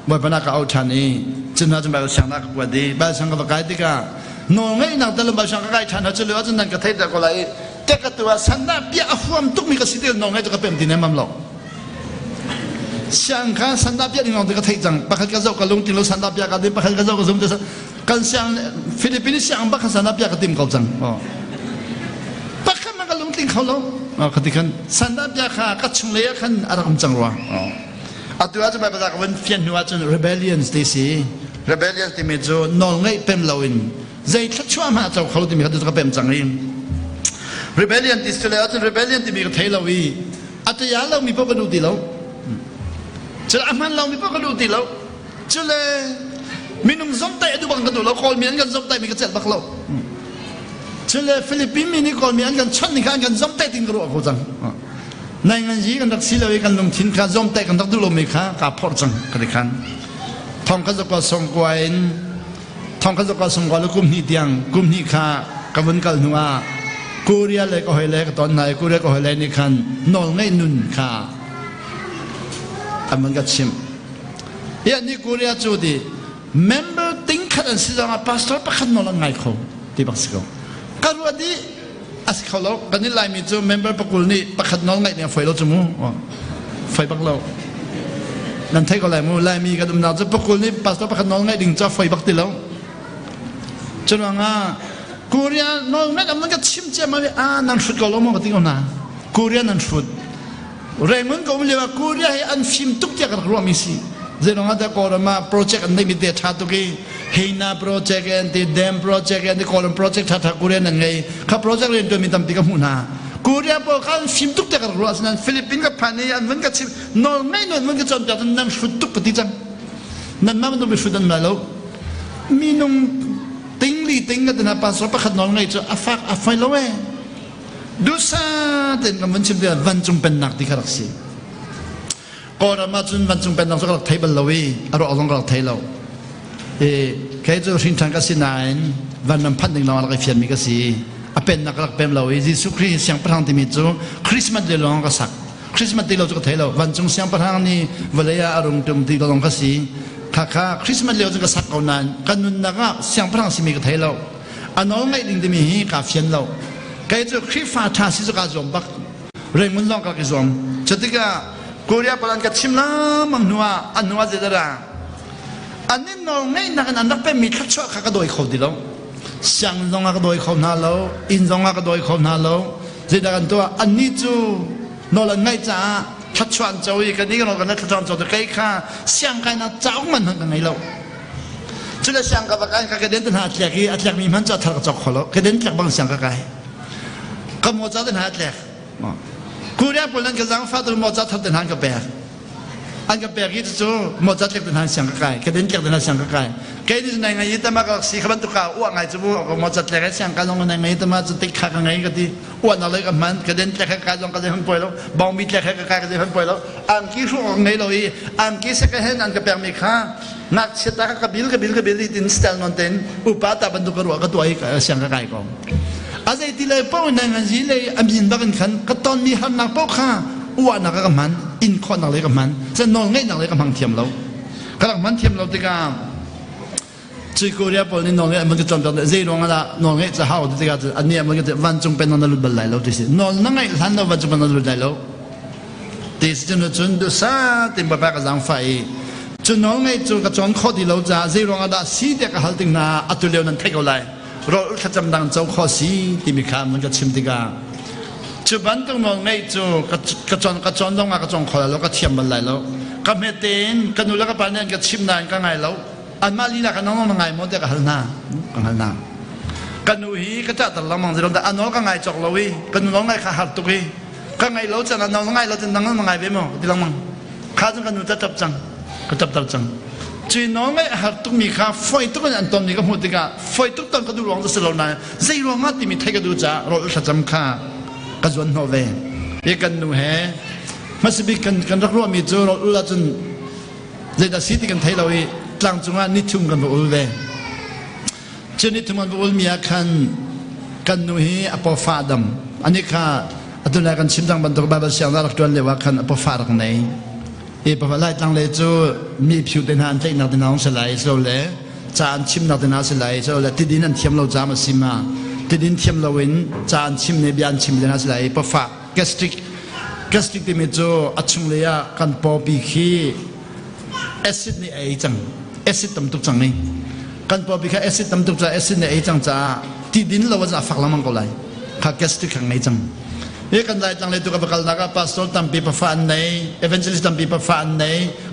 บ่อยปนักเอาชันนี้จึงน่าจะแบบช่างนักกว่าดีแบบช่างกับกายที่ก็น้องไอ้นักแต่ละแบบช่างกับกายชันเขาจะเลือกจนนั่นก็เทศก็เลยแต่ก็ตัวสันดาเปียหัวมตุกมีกระสิเดียวน้องไอ้จะก็เป็นที่ไหนมั่งหรอก ช่างข้าสันดาบยันเราเด็กก็ไทยจังปักขัดกระจกกระลงติโลสันดาบยันกันดิปักขัดกระจกกระซุ่มจะกันช่างฟิลิปปินส์ช่างปักขัดสันดาบยันกันดิมเขาจังปักขัดมันกระลงติเขาลงขัดกันสันดาบยันข้ากัดชงเลี้ยขันอะไรกันจังวะอัตว่าจะไปภาษากันเฟียนหัวจน rebellion ที่สิ rebellion ที่มีจูนองไงเป็นลาวินใจทัดชัวมาเจ้าเขาที่มีขัดจะเป็นจังเอง rebellion ที่สุดแล้วจน rebellion ที่มีกับไทยลาวีอัตยาเรามีพวกกระดูกตีเราจะอามันเรามีพวกกระดูกตีเราจะเลยมีนุ่มส้มไตดูบังกระดูกเราคนมีอันกันส้มไตมีกระเจ็ดบักเราจะเลยฟิลิปปินส์มีนี่คนมีอันกันชั้นนี่กันส้มไตติงกระดูกเขาจังในงานยี่กันรักสิเรากันลงทิ้งข้าส้มไตกันตักดูลมีข้ากับพอจังกันเลยกันทองข้าจะก็ส่งกวนทองข้าจะก็ส่งกวนแล้วกุมนี่เตียงกุมนี่ข้ากำวันกันหัวกูเรียเลยก็เฮเลยตอนไหนกูเรียก็เฮเลยนี่คันนอนง่ายนุ่นข้าอันมันก็ชิมยันนี่กูเรียจูดี member ติ้งขัดอันสิจังอ่ะ pastor ประคันนอนง่ายเขาที่บักสิเขาการว่าดีอาศัยเขาแล้วกันนี่ลายมีจู member ประกุลนี่ประคันนอนง่ายเนี่ยไฟเราจมูกไฟบักเรานั่นไทยก็ลายมูลายมีกันดำนาจะประกุลนี่ pastor ประคันนอนง่ายดิ่งจะไฟบักติแล้วจนว่ากูเรียนน้องนั่นมันก็ชิมเจ้ามาเลยนั่นชุดก็ล้มกันที่เขาหน้ากูเรียนนั่นชุดเรื่องมันก็ไม่เรียกว่ากูเรียนอันฟิล์มทุกอย่างก็รู้มิสิเจ้าน้องอาจจะก่อนมาโปรเจกต์อันนี้มีเดียชาตุกี้เฮน่าโปรเจกต์อันที่เดมโปรเจกต์อันที่ก่อนโปรเจกต์ชาติกูเรียนนั่นไงข้าโปรเจกต์เรียนตัวมีตั้มตีกับหัวหน้ากูเรียนพวกเขาฟิล์มทุกอย่างก็รู้ฉะนั้นฟิลิปปินส์กับพานีอันมันก็ชิมน้องไม่น้องมันก็จนจัดนั่นชุดทุกปฏิจังนั่นมันต้องเป็นชุดนั้นมาแล้วมีน้องติ้งลีติ้งกันนะภาษาประคันนอนไงจะอาฟัยละเว้ดูซาเต็นกับมันชิมเดียววันจุงเป็นนักที่ขรักสิก่อนมาจนวันจุงเป็นนักสักหลักไทยบัลลวีอารมณ์องค์หลักไทยเราแค่จะชินทางกสินายวันนั้นพันหนึ่งเราอะไรเฟียนมีกสิเป็นนักหลักเป็นลาวียิสุคริสต์เสียงประธานที่มีจูคริสต์มาสเดลองก็สักคริสต์มาสที่เราจะไทยเราวันจุงเสียงประธานนี่เวลาอารมณ์ตรงที่เราลองกสิข้าคริสต์มาสเลี้ยวจะกษัตริย์เอานั้นกันนุนนักเสียงพระสิมีกับไทยเราอันน้องไม่ดิ่งที่มีกาเฟียนเราใครจะคริฟ้าท่าสิจะกาจอมบักเรื่องมันลองกับกิจอมจะติกากูเรียกพลังกับชิมน้ำมันนัวอันนัวเจตระอันนี้น้องไม่นักนันนักเป็นมีทัชชัวข้าก็โดยเขาดีแล้วเสียงลงก็โดยเขาหน้าเราอินลงก็โดยเขาหน้าเราเจตกันตัวอันนี้จูนอลันไม่จ้าทัชวันเจ้าอีกนี่ก็เรากันนะทัชวันเจ้าจะใกล้ข้าเสียงกันนะเจ้ามันทั้งไงเราจุดเสียงกับการกระเด็นตันหาแจกอัตแจกมีมันจะทักจักขลุ่กระเด็นจากบางเสียงกับใครก็โมจัดตันหาแจกกูเรียกพลังกระซังฟ้าตัวโมจัดทับตันหากับแปะอันกับแปะกี่ตัวโมจัดจากตันหาเสียงกับใครกระเด็นจากตันหาเสียงกับใครแค่ที่ไหนไงยี่ตมาก็สีขบันตุกาอ้วนไงจะบอกโมจัดจากเสียงกันลงไงยี่ตมาจะติดขากันไงก็ที่อ้วนอะไรกับมันกระเด็นจากการลงกระเด็นหันไปแล้วบองมีจากการกระเด็นหันไปแล้วอันกี่ช่วงไงเราอีอันกี่สักแห่งอันกับแปะมีค่านักเชตากระบิลที่อินสตาลนอนเต็นอุปาตาบรรทุกกระรัวก็ตัวอีกเสียงกับใครก็อาศัยที่เลยป้อนในงานที่เลยอามินบักันขันก็ตอนนี้หันนักป้อข้าอ้วนนักกับมันอินคอนนักเลยกับมันจะนอนง่ายนักเลยกับมันเทียมเรากำลังมันเทียมเราติกาจีกูเรียปอนี่นอนง่ายมันก็จำเป็นเจร้องอะไรนอนง่ายจะหาติกาอันนี้มันก็จะวันจงเป็นนอนลุบไหลเราที่สินอนง่ายหันเราวันจงเป็นนอนลุบไหลเราที่สิจนจนดูซาติมบ้ากับสังไฟจนนอนง่ายจนกระจอนข้อที่เราจะเจร้องอะไรสีเดียกหัลติงนาอัตุเลียวนั้นเทกเอาไรเราถ้าจำดังเจ้าข้อสีที่มีค่ามันก็ชิมติกาจุบันต้องนองในจูกระจอนต้องมากระจอนขอแล้วก็เทียมมันไหลแล้วก็เมเตนกันดูแล้วก็ปานนั้นก็ชิมนานก็ไงแล้วอันมาลีน่ากันน้องไงมดแต่ก็หันหน้ากันดูฮีก็จะตลอดมองสิเราแต่อันน้องก็ไงจอกเราวิกันดูน้องไงขาหักตุกีก็ไงเราจะน้องไงเราจะนั่งไงไปมั้งที่เรามั่งข้าจึงกันดูจะจับจังก็จับจังจีน้องไงหักตุกมีข้าไฟตุกอันตอนนี้ก็หมดติกาไฟตุกตอนก็ดูร้องจะสลบนายใจร้องอ่ะที่มีไทยก็ดูจ้าเราจะจำข้ากระจวนโนเวย์กันนูเฮมาสิบิกันรักรู้มีจูเราอุลาจนเจดาสิที่กันไทยเราอีกลางจังหวะนิทุมกันบุอุลเวเจนิทุมกันบุอุลมีอาคันกันนูเฮอปอฟาดัมอันนี้ข้าอัตุลากันชิมจังบันตุกบาบเสียงน่ารักจวนเลยว่าคันอปอฟาดักไหนปอฟาไล่ตั้งเลยจูมีผิวเดินหันใจนักเดินน้องสลายโซเล่จานชิมนักเดินน้องสลายโซเล่ที่ดินนั้นเทียมเราจามาซิมาที่ดินเทียมเราเว้นจานชิมในบิอันชิมเดินหน้าสลายปะฝากแกสตริก gastric ที่มีโจอัชงเลยะกันปอปีขีแอซิดนี่ไอจังแอซิดตำตุกจังนี่กันปอปีขีแอซิดตำตุกจังแอซิดนี่ไอจังจ้าที่ดินเราจะฝักละมังก็เลยข้า gastric ข้างในจังเรื่องกันได้จังเลยตัวกับบัลลังก์ pastor ตั้มปีประฟานใน evangelist ตั้มปีประฟานใน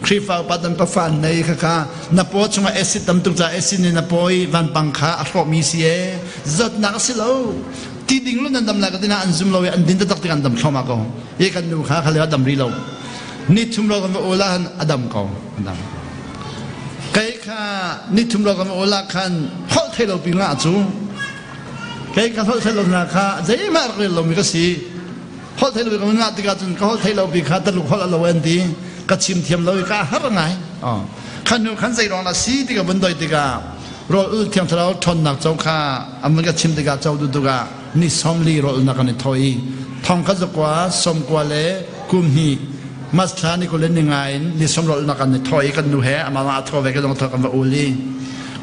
คริฟ้าปัตตันประฟานในค่ะนับพอช่วงแอซิดตำตุกจังแอซิดนี่นับพอยวันปังค่ะอัลโคมีเสียจัดนักสิเราที่ดิ่งลุ่นดำนักที่น่าอันซุ่มเราอันดินตักที่กันดำเข้ามาก็เรื่องกันดูค่ะเขาเรียกว่าดำรีเรานี่ทุ่มเรากันว่าโอลาหันอดัมก็อดัมใครค่ะนี่ทุ่มเรากันว่าโอลาขันฮอลเทเราปีงาจูใครกันฮอลเทเราหน้าค่ะใจมากเลยเรามีก็สิฮอลเทเราปีงาติกาจนก็ฮอลเทเราปีค่ะตลุกฮอลเราเอ็นดีก็ชิมเทียมเราอีกค่ะหาไงอ๋อขันนูขันใจรองละสีติกาบนดอยติกาเราเทียมเราทนหนักเจ้าค่ะอเมริกาชิมติกาเจ้าดูดูกานี่สมลีเราหนักในทอยทองข้าจะกว่าสมกว่าเล่กุมฮีมาสถานีก็เล่นยังไงนี่สมรสนักกันในถอยกันดูแห่มาลาทอเวกันต้องทำกันว่าอุลี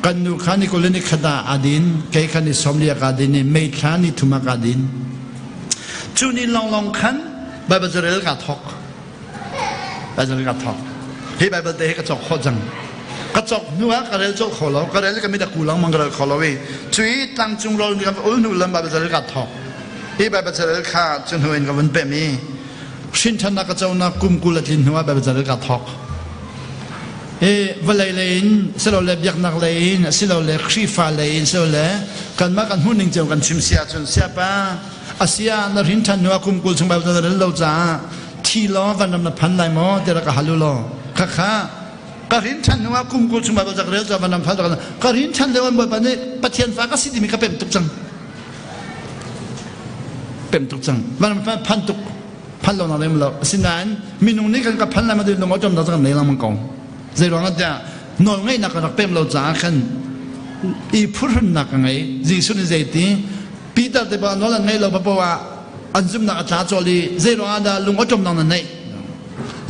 กันดูขันนี่ก็เล่นในขดาอดินเกี่ยขันนี่สมเรียกอดินนี่ไม่ขันนี่ทุมากอดินจูนี่ลองขันใบบัจเจริญกัดทอกใบบัจเจริญกัดทอกที่ใบบัจเจริญกระจกโคจังกระจกนัวกระเรื่องโจขอเรากระเรื่องก็ไม่ได้กูลังมังกระขอเราเว้ยจุยตั้งจุงเราเนี่ยกับอุ้ยหนูลำใบบัจเจริญกัดทอกที่ใบบัจเจริญขาดจนหัวเองกับมันเป็นมีชินชนะกระเจ้านักกุมกุลทินหัวแบบจะเรียกทอกเวลาเล่นเสร็จแล้วอยากนักเล่นเสร็จแล้วครีฟ้าเล่นเสร็จแล้วกันมากันหุ่นหนึ่งเจ้ากันชิมเสียจนเสียป้าอาเซียนรินทันหัวกุมกุลชงแบบจะเรียกเราจ้าที่ล้อวันนั้นพันไหลมอเดี๋ยวก็ฮัลโหลค่ะการรินทันหัวกุมกุลชงแบบจะเรียกจะวันนั้นพันกันการรินทันเดี๋ยววันบ่อยปันนี้ปะเทียนฟ้าก็สิที่มีก็เป็นตุกจังเป็นตุกจังวันนั้นพันตุกพันเราหน่อยมั้งเราสินั้นมีนุ่งนี่กันกับพันอะไรมาดูน้องจอมเราจะกันไหนเรามันกองใจร้อนก็จะนอนง่ายนักนักเป็นเราจ้าขันอีพูดนักไงจีสุนใจตีปีตาเตปานอนง่ายเราเพราะว่าอันซุ่มนักจ้าจอลีใจร้อนได้ลุงจอมนั่งนั่นไง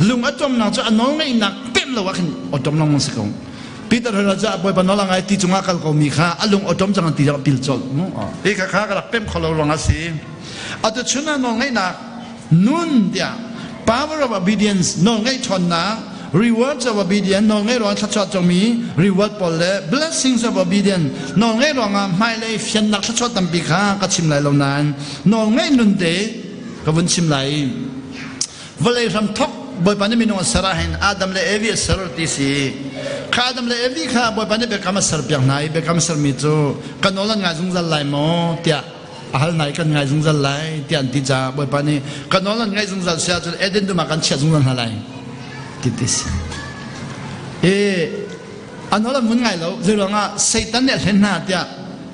ลุงจอมนั่งจะนอนง่ายนักเป็นเราว่าขันจอมนั่งมันสิกองปีตาเราจะบ่อยปนอนง่ายตีจงอาคัลก็มีค่าลุงจอมจะกันตีจะปิลจอลนู้อ๋ออีกข้าก็รักเป็นคนเราลองอาศัยอาจจะชุนนอนง่ายนักนุ่นเดีย power of obedience นองไงชนนะ rewards of obedience นองไงรอนทัชจมี reward ปอลเล่ blessings of obedience นองไงรองไม่เลยเฟียนนักทัชตั้มปีข้าก็ชิมไหลเหล่านั้นนองไงนุ่นเดก็วันชิมไหลเวลาทำทอกบ่อยปานนี้มีน้องสระเห็นอาดัมเลเอวีสระตีสีข้าอาดัมเลเอวีข้าบ่อยปานนี้เบคำสระเปียกไหนเบคำสระมิโจกันนอลันงานสงสารไหลโมเตียahal nai kan ngai zungzal lai tian ti cha boy pani kanolan ngai zungzal sia chu eden du makan chia zungzal halai titis anola mun ngai lo zilonga satan ne thenna tia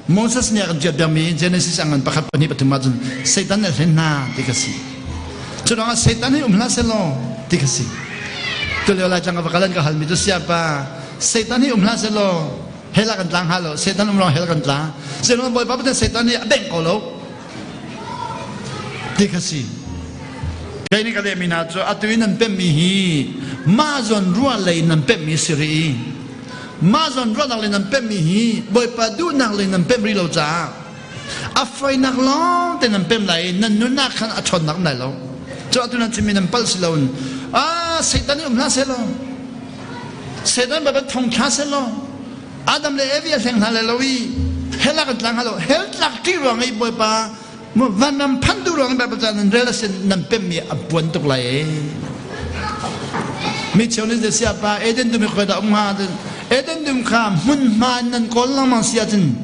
moses ne kan jab mi genesis angan pakhat pani pathuma jun satan ne thenna tikasi chulonga satan ni umla selo tikasi tole la changa bakalan ka halmi tu sia pa satan ni umla selo hela kan tlang halo setan umrong hela kan tlang setan boy pa pa setan ni beng ko lo dikasi kai ni ka le mina cho atui nan pem mi hi ma zon ruan le nan pem mi siri ma zon ruan le nan pem mi hi boy pa du nak le nan pem ri lo cha a foi nak long te nan pem lai nan nu nak khan a chon nak nai lo cho atu nan chimi nan pal silon setan ni umla selo setan ba ba thong kha selo Adam le evia theng hale lowi hela kan tlang halo hel tlak ti rong ai boy pa mo vanam pandu rong ba pa nan relation nan pem mi apuan tok lai mi chonis de sia pa eden du mi ko da umha eden dum kham mun man nan kol lang mang sia jin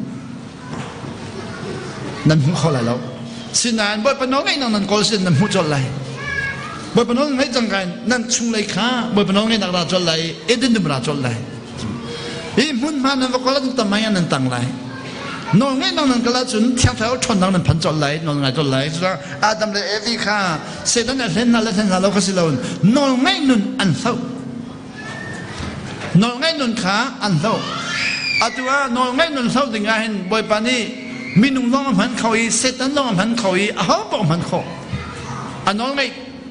nan hu kholai lo sinan boy pa no ngai nan kol sin nan hu chol lai boy pa no ngai jang kan nan chung lai kha boy pa no ngai nak ra chol lai eden dum ra chol lai munมานั่นก็แล้วทำไมนั่นตั้งไรนอนไงนอนนั่นก็แล้วจนเที่ยงเท้าชนนั่นพันจอดไหลนอนไงจอดไหลสุดท้ายอาดัมเลยเอวีค่ะเสร็จแล้วเนี่ยเล่นนั่นเล่นนั่นเราก็สิเรานอนไงนุ่นอันเท่านอนไงนุ่นขาอันเท่าอาตัวนอนไงนุ่นเท่าถึงไงเห็นบ่อยปานนี้มีนุ่งร้องพันเขาอีเสร็จแล้วร้องพันเขาอีเขาบอกพันเขาอันนอนไง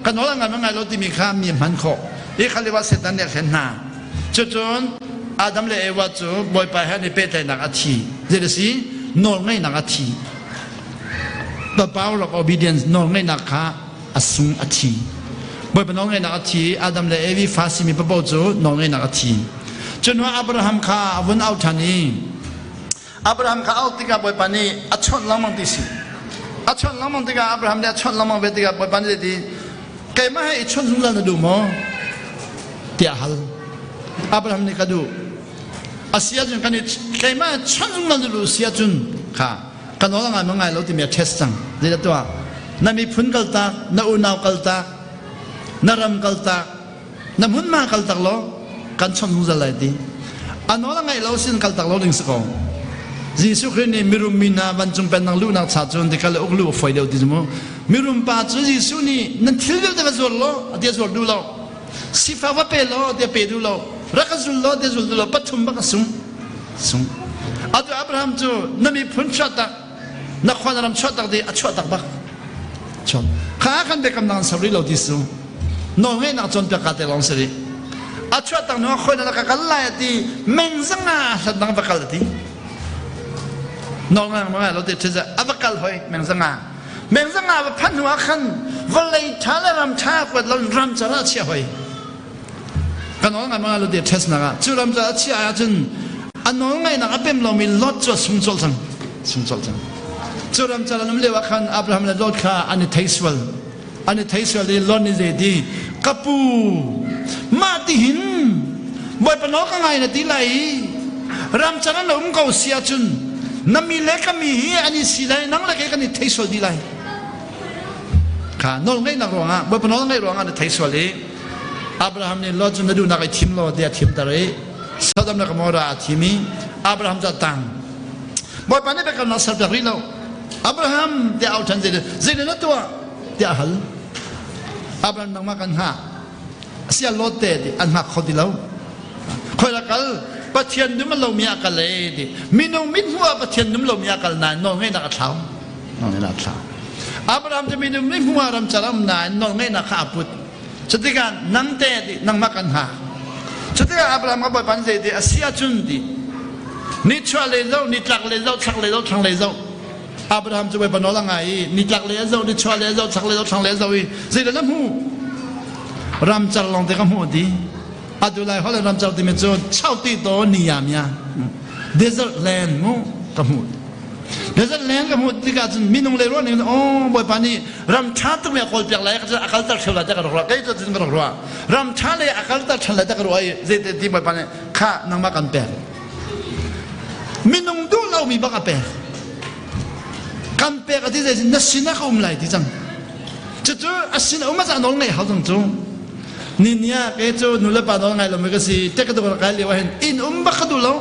กันนอนไงมันไงเราที่มีข้ามีพันเขาอีเขาเรียกว่าเสร็จแล้วเนี่ยเล่นหน้าจนอาดัมเลยว่าจูบอยไปให้ในเป็ดในนักอาชีเจริญสินอนง่ายนักอาชี The power of obedience นอนง่ายนักข้าอสุงอาชี บ่เป็นน้องไงนักทีอาดัมและเอวีฟาซิมีประโบจูน้องไงนักทีจนว่าอับราฮัมข้าวันเอาทันีอับราฮัมข้าเอาติกาบ่ปานีอัชชนลำมังติสิอัชชนลำมังติกาอับราฮัมเนี่ยอัชชนลำมังเวติกาบ่ปานีดีแกไม่ให้อัชชนสุนทรดูมั้งเตียฮัลอับราฮัมนี่ก็ดูอาเซียจุนกันนี่แกไม่อัชชนสุนทรดูเซียจุนค่ะกันน้องงานไงเราที่มีเทสต์จังเดี๋ยวตัวนั่นมีพุ่นกัลตาน้าอุณาวกัลตานารำกัลตาน้ามุนมากัลตาล้อกันชนหุ่นจะไหลดีอันนั้นไงเราสิ่งกัลตาล้อลิงสกองยิสุครีนี่มิรุมินาวันจุงเป็นนางลูกนักชาจุนที่เขาเลยอุกลูกไฟเดียวดิจมูมิรุมป้าจุยิสุนี่นั่นทิลเดียวเดี๋ยวจะล้อเดี๋ยวจะดูล้อสิฟ้าว่าเปล้อเดี๋ยวเปดูล้อรักจุลล้อเดี๋ยวจุลล้อปัจจุบันก็สุ่มอัตอับราฮัมจูนั่นมีพุ่นชอตักนักขวานรำชอตักดีอัดชอตักบักชนข้าขันเด็กกำลังสริเราดิสุน้องเงินนักจนเปียกาเตลองสริอัชวตังนัวคนนักกัลลายตีเมงซังอาสัตนังบักกัลตีน้องเงินมาเราเด็ดจะอับกัลหอยเมงซังอาพันหัวขันวันเลยท้าและรำชากวดเรารำจะราเชียหอยกันน้องเงินมาเราเด็ดเทสนักจู่รำจะเชียอาจนอันน้องเงินนักเป็นเรามีลอดจะสุ่มโจลจังจู่รำจะเราเรียกว่าขันอับราฮัมและลอดข้าอันนี้เทสเวลอันนี้เทสเวลลอนนี่เจดีกัปูมาติหินบ่อยปนอกไงนะทีไรรำจันนั้นเราเสียจุนน้ำมีเล็กก็มีอันนี้สิไรนั่งเล็กกันนี่เทสเวลทีไรค่ะน้องไงนักร้องอ่ะบ่อยปนอกไงร้องอันนี้เทสเวลเลยอับราฮัมเนี่ยลอจุนดูนักไอทีมลอเดียทีมตะเรสอดนักมอราทีมีอับราฮัมจะตั้งบ่อยปนนี่เป็นการนักสัตว์รีเราอับราฮัมเดียเอาทันเจเดนั่นตัวเดียฮัลอับราฮัมนั่งมากันฮะเสียโลเตดิอันหักเขาดิเราคอยละกันปะเทียนนุ่มเรามีอาการเลยดิมีน้องมินหัวปะเทียนนุ่มเรามีอาการนานน้องให้นักเท้าน้องให้นักเท้าอับราฮัมจะมีนุ่มมินหัวรำจะรำนานน้องให้นักขาพุทธสุดที่การนั่งเตดินั่งมากันฮะสุดที่การอับราฮัมก็บอกปันเจดิเสียจุนดินิดชัวเลยเจ้านิดหลักเลยเจ้าชักเลยเจ้าทางเลยเจ้าอับราฮัมจะไปปนอละไงนิดหลักเลยเจ้านิดชัวเลยเจ้าชักเลยเจ้าทางเลยเจ้าสิเดี๋ยวนั้นหูรำจักรลองเด็กหัวดีอาดูไลเขาเลยรำจักรที่มีโจชาวตีโตนิยามยาเดซแลนด์งูกำมุดเดซแลนด์กำมุดที่การมีนุ่งเลร้อนนี่โอ้บ่อยปานี่รำชาตุ้มอยากคอยเปียกไหลก็จะอาการตัดเฉลยจะกระโดดก็จะถึงกระโดดรำชาเลยอาการตัดเฉลยจะกระโดดเจตที่บ่อยปานี่ข้านั่งมากันแปลมีนุ่งดูเรามีบักแปลกันแปลก็ที่จะนักศิลป์เขาอุ้มไหลที่จังจะจู่อาศิลป์อุ้มมาจากน้องไงเขาจังจู่นี่เนี่ยเกจูนุเลปาดองไงเราไม่ก็สิเทคตัวกันเลยว่าเห็นอินบักดูเรา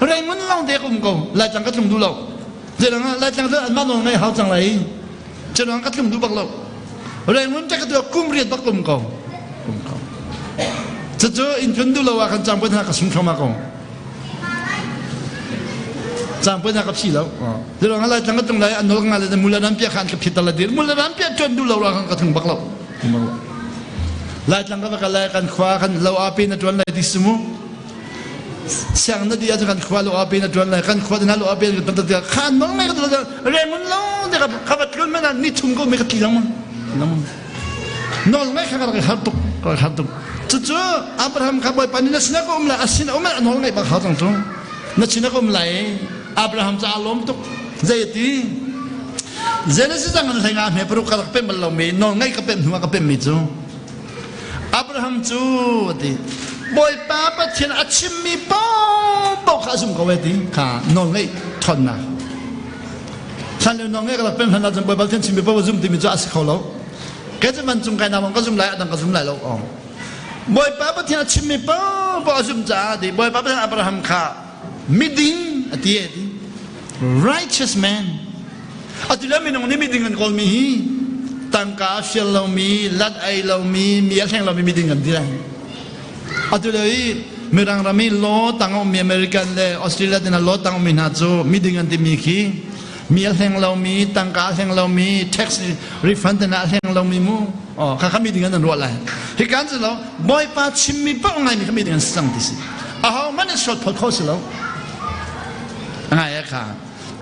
เรื่องมันลองเด็กก็ไล่จังก็ต้องดูเราเจ้าหน้าไล่จังเรื่องมันลองไงเขาจังไรเจ้าหน้าก็ต้องดูบักเราเรื่องมันจะก็ตัวกุ้มเรียนบักก็จะจู่อินจนดูเราว่ากันจังเป็นหากสุ่มเข้ามาก็จังเป็นหากกับสิเราเจ้าหน้าไล่จังก็ต้องไล่อันนู้นงานเลยมูลน้ำเปียขันกับพิตาลดีมูลน้ำเปียจนดูเราว่ากันก็ถึงบักเราหลายจังก็มากันไล่กันขวากันเราอาปีนัดวันไหนที่สมุเสียงนั่นดีอาจจะกันขวาเราอาปีนัดวันไหนกันขวาที่นั่นเราอาปีนัดวันไหนข้าน้องไม่ก็ตัวเรื่องมันล้อเด็กข้าบัดรุ่นไม่นานนี่ทุ่งก็ไม่ก็กี่น้ำน้องไม่ข้าก็หัดตุกจู่ๆอับราฮัมข้าบ่อยปานี่นัชนักก็ละอาศินไม่น้องไม่บักเขาจังจุนัชนักก็ไหลอับราฮัมจะอารมณ์ตุกใจตีเจเนซิจังกันใส่งานเนี่ยปรุกกระเป็นบอลลูมีน้องไม่ก็เป็นหัวก็เป็นมิจูอับราฮัมจูดิบ่อยป้าปะเทียนอาชิมมีป้อข้าสุ่มเขาไว้ดิข้าน้องไงทนนะฉันเลยน้องไงก็เป็นขนาดจนบ่อยป้าเทียนชิมมีป้อสุ่มที่มีจ้าสิเขาแล้วแกจะมันสุ่มใครนำมันก็สุ่มไหลดังก็สุ่มไหลแล้วอ๋อบ่อยป้าปะเทียนอาชิมมีป้อสุ่มจ้าดิบ่อยป้าปะเทียนอับราฮัมข้ามิดิงอดีต righteous man อดีตแล้วมีน้องนี่มิดิงกันคนมีตั้งกาเชลเรามีลัดไอเรามีอะไรเรามีดิ่งกันที่ไหนอัตุเลยมีรังรามีโลตั้งเอามีอเมริกันเลยออสเตรเลียเนี่ยโลตั้งเอามีนาโจมีดิ่งกันที่มีขี้มีอะไรเรามีตั้งกาอะไรเรามี tax refund เนี่ยอะไรเรามีมู่อ๋อข้ามีดิ่งกันรัวอะไรเหตุการณ์สิเราบ่อยป้าชิมมีป้องไงมีข้ามีดิ่งกันสังที่สิอ้าวมันจะสดพอเขาสิเราไงอะค่ะ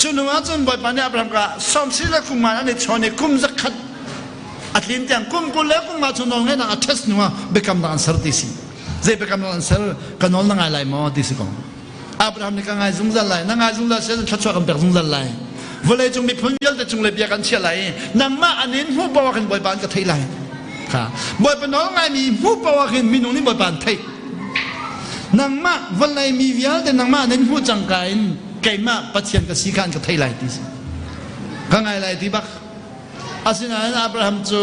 จุนว่าจุนบ่อยป้าเนี่ยอับราฮัมก็สมศิลคุมาอันนี้ชนเนี่ยคุมสักขัด at least yang kum kulle kum ma chunol ngai na attest nuwa become the answer disi ze become the answer kanol na ngai lai mo disi ko Abraham ni ka ngai zung zal lai na ngai zung zal se chachwa kan ber zung zal lai vole chung mi phun yal de chung le bia kan chia lai nang ma anin hu bawa kan boy ban ka thei lai ka boy pa nol ngai mi hu bawa kan mi nung ni boy ban thei nang ma vole mi vial de nang ma anin hu chang kain kai ma pathian ka si kan ka thei lai disi ka ngai lai ti bak Asina Abraham tu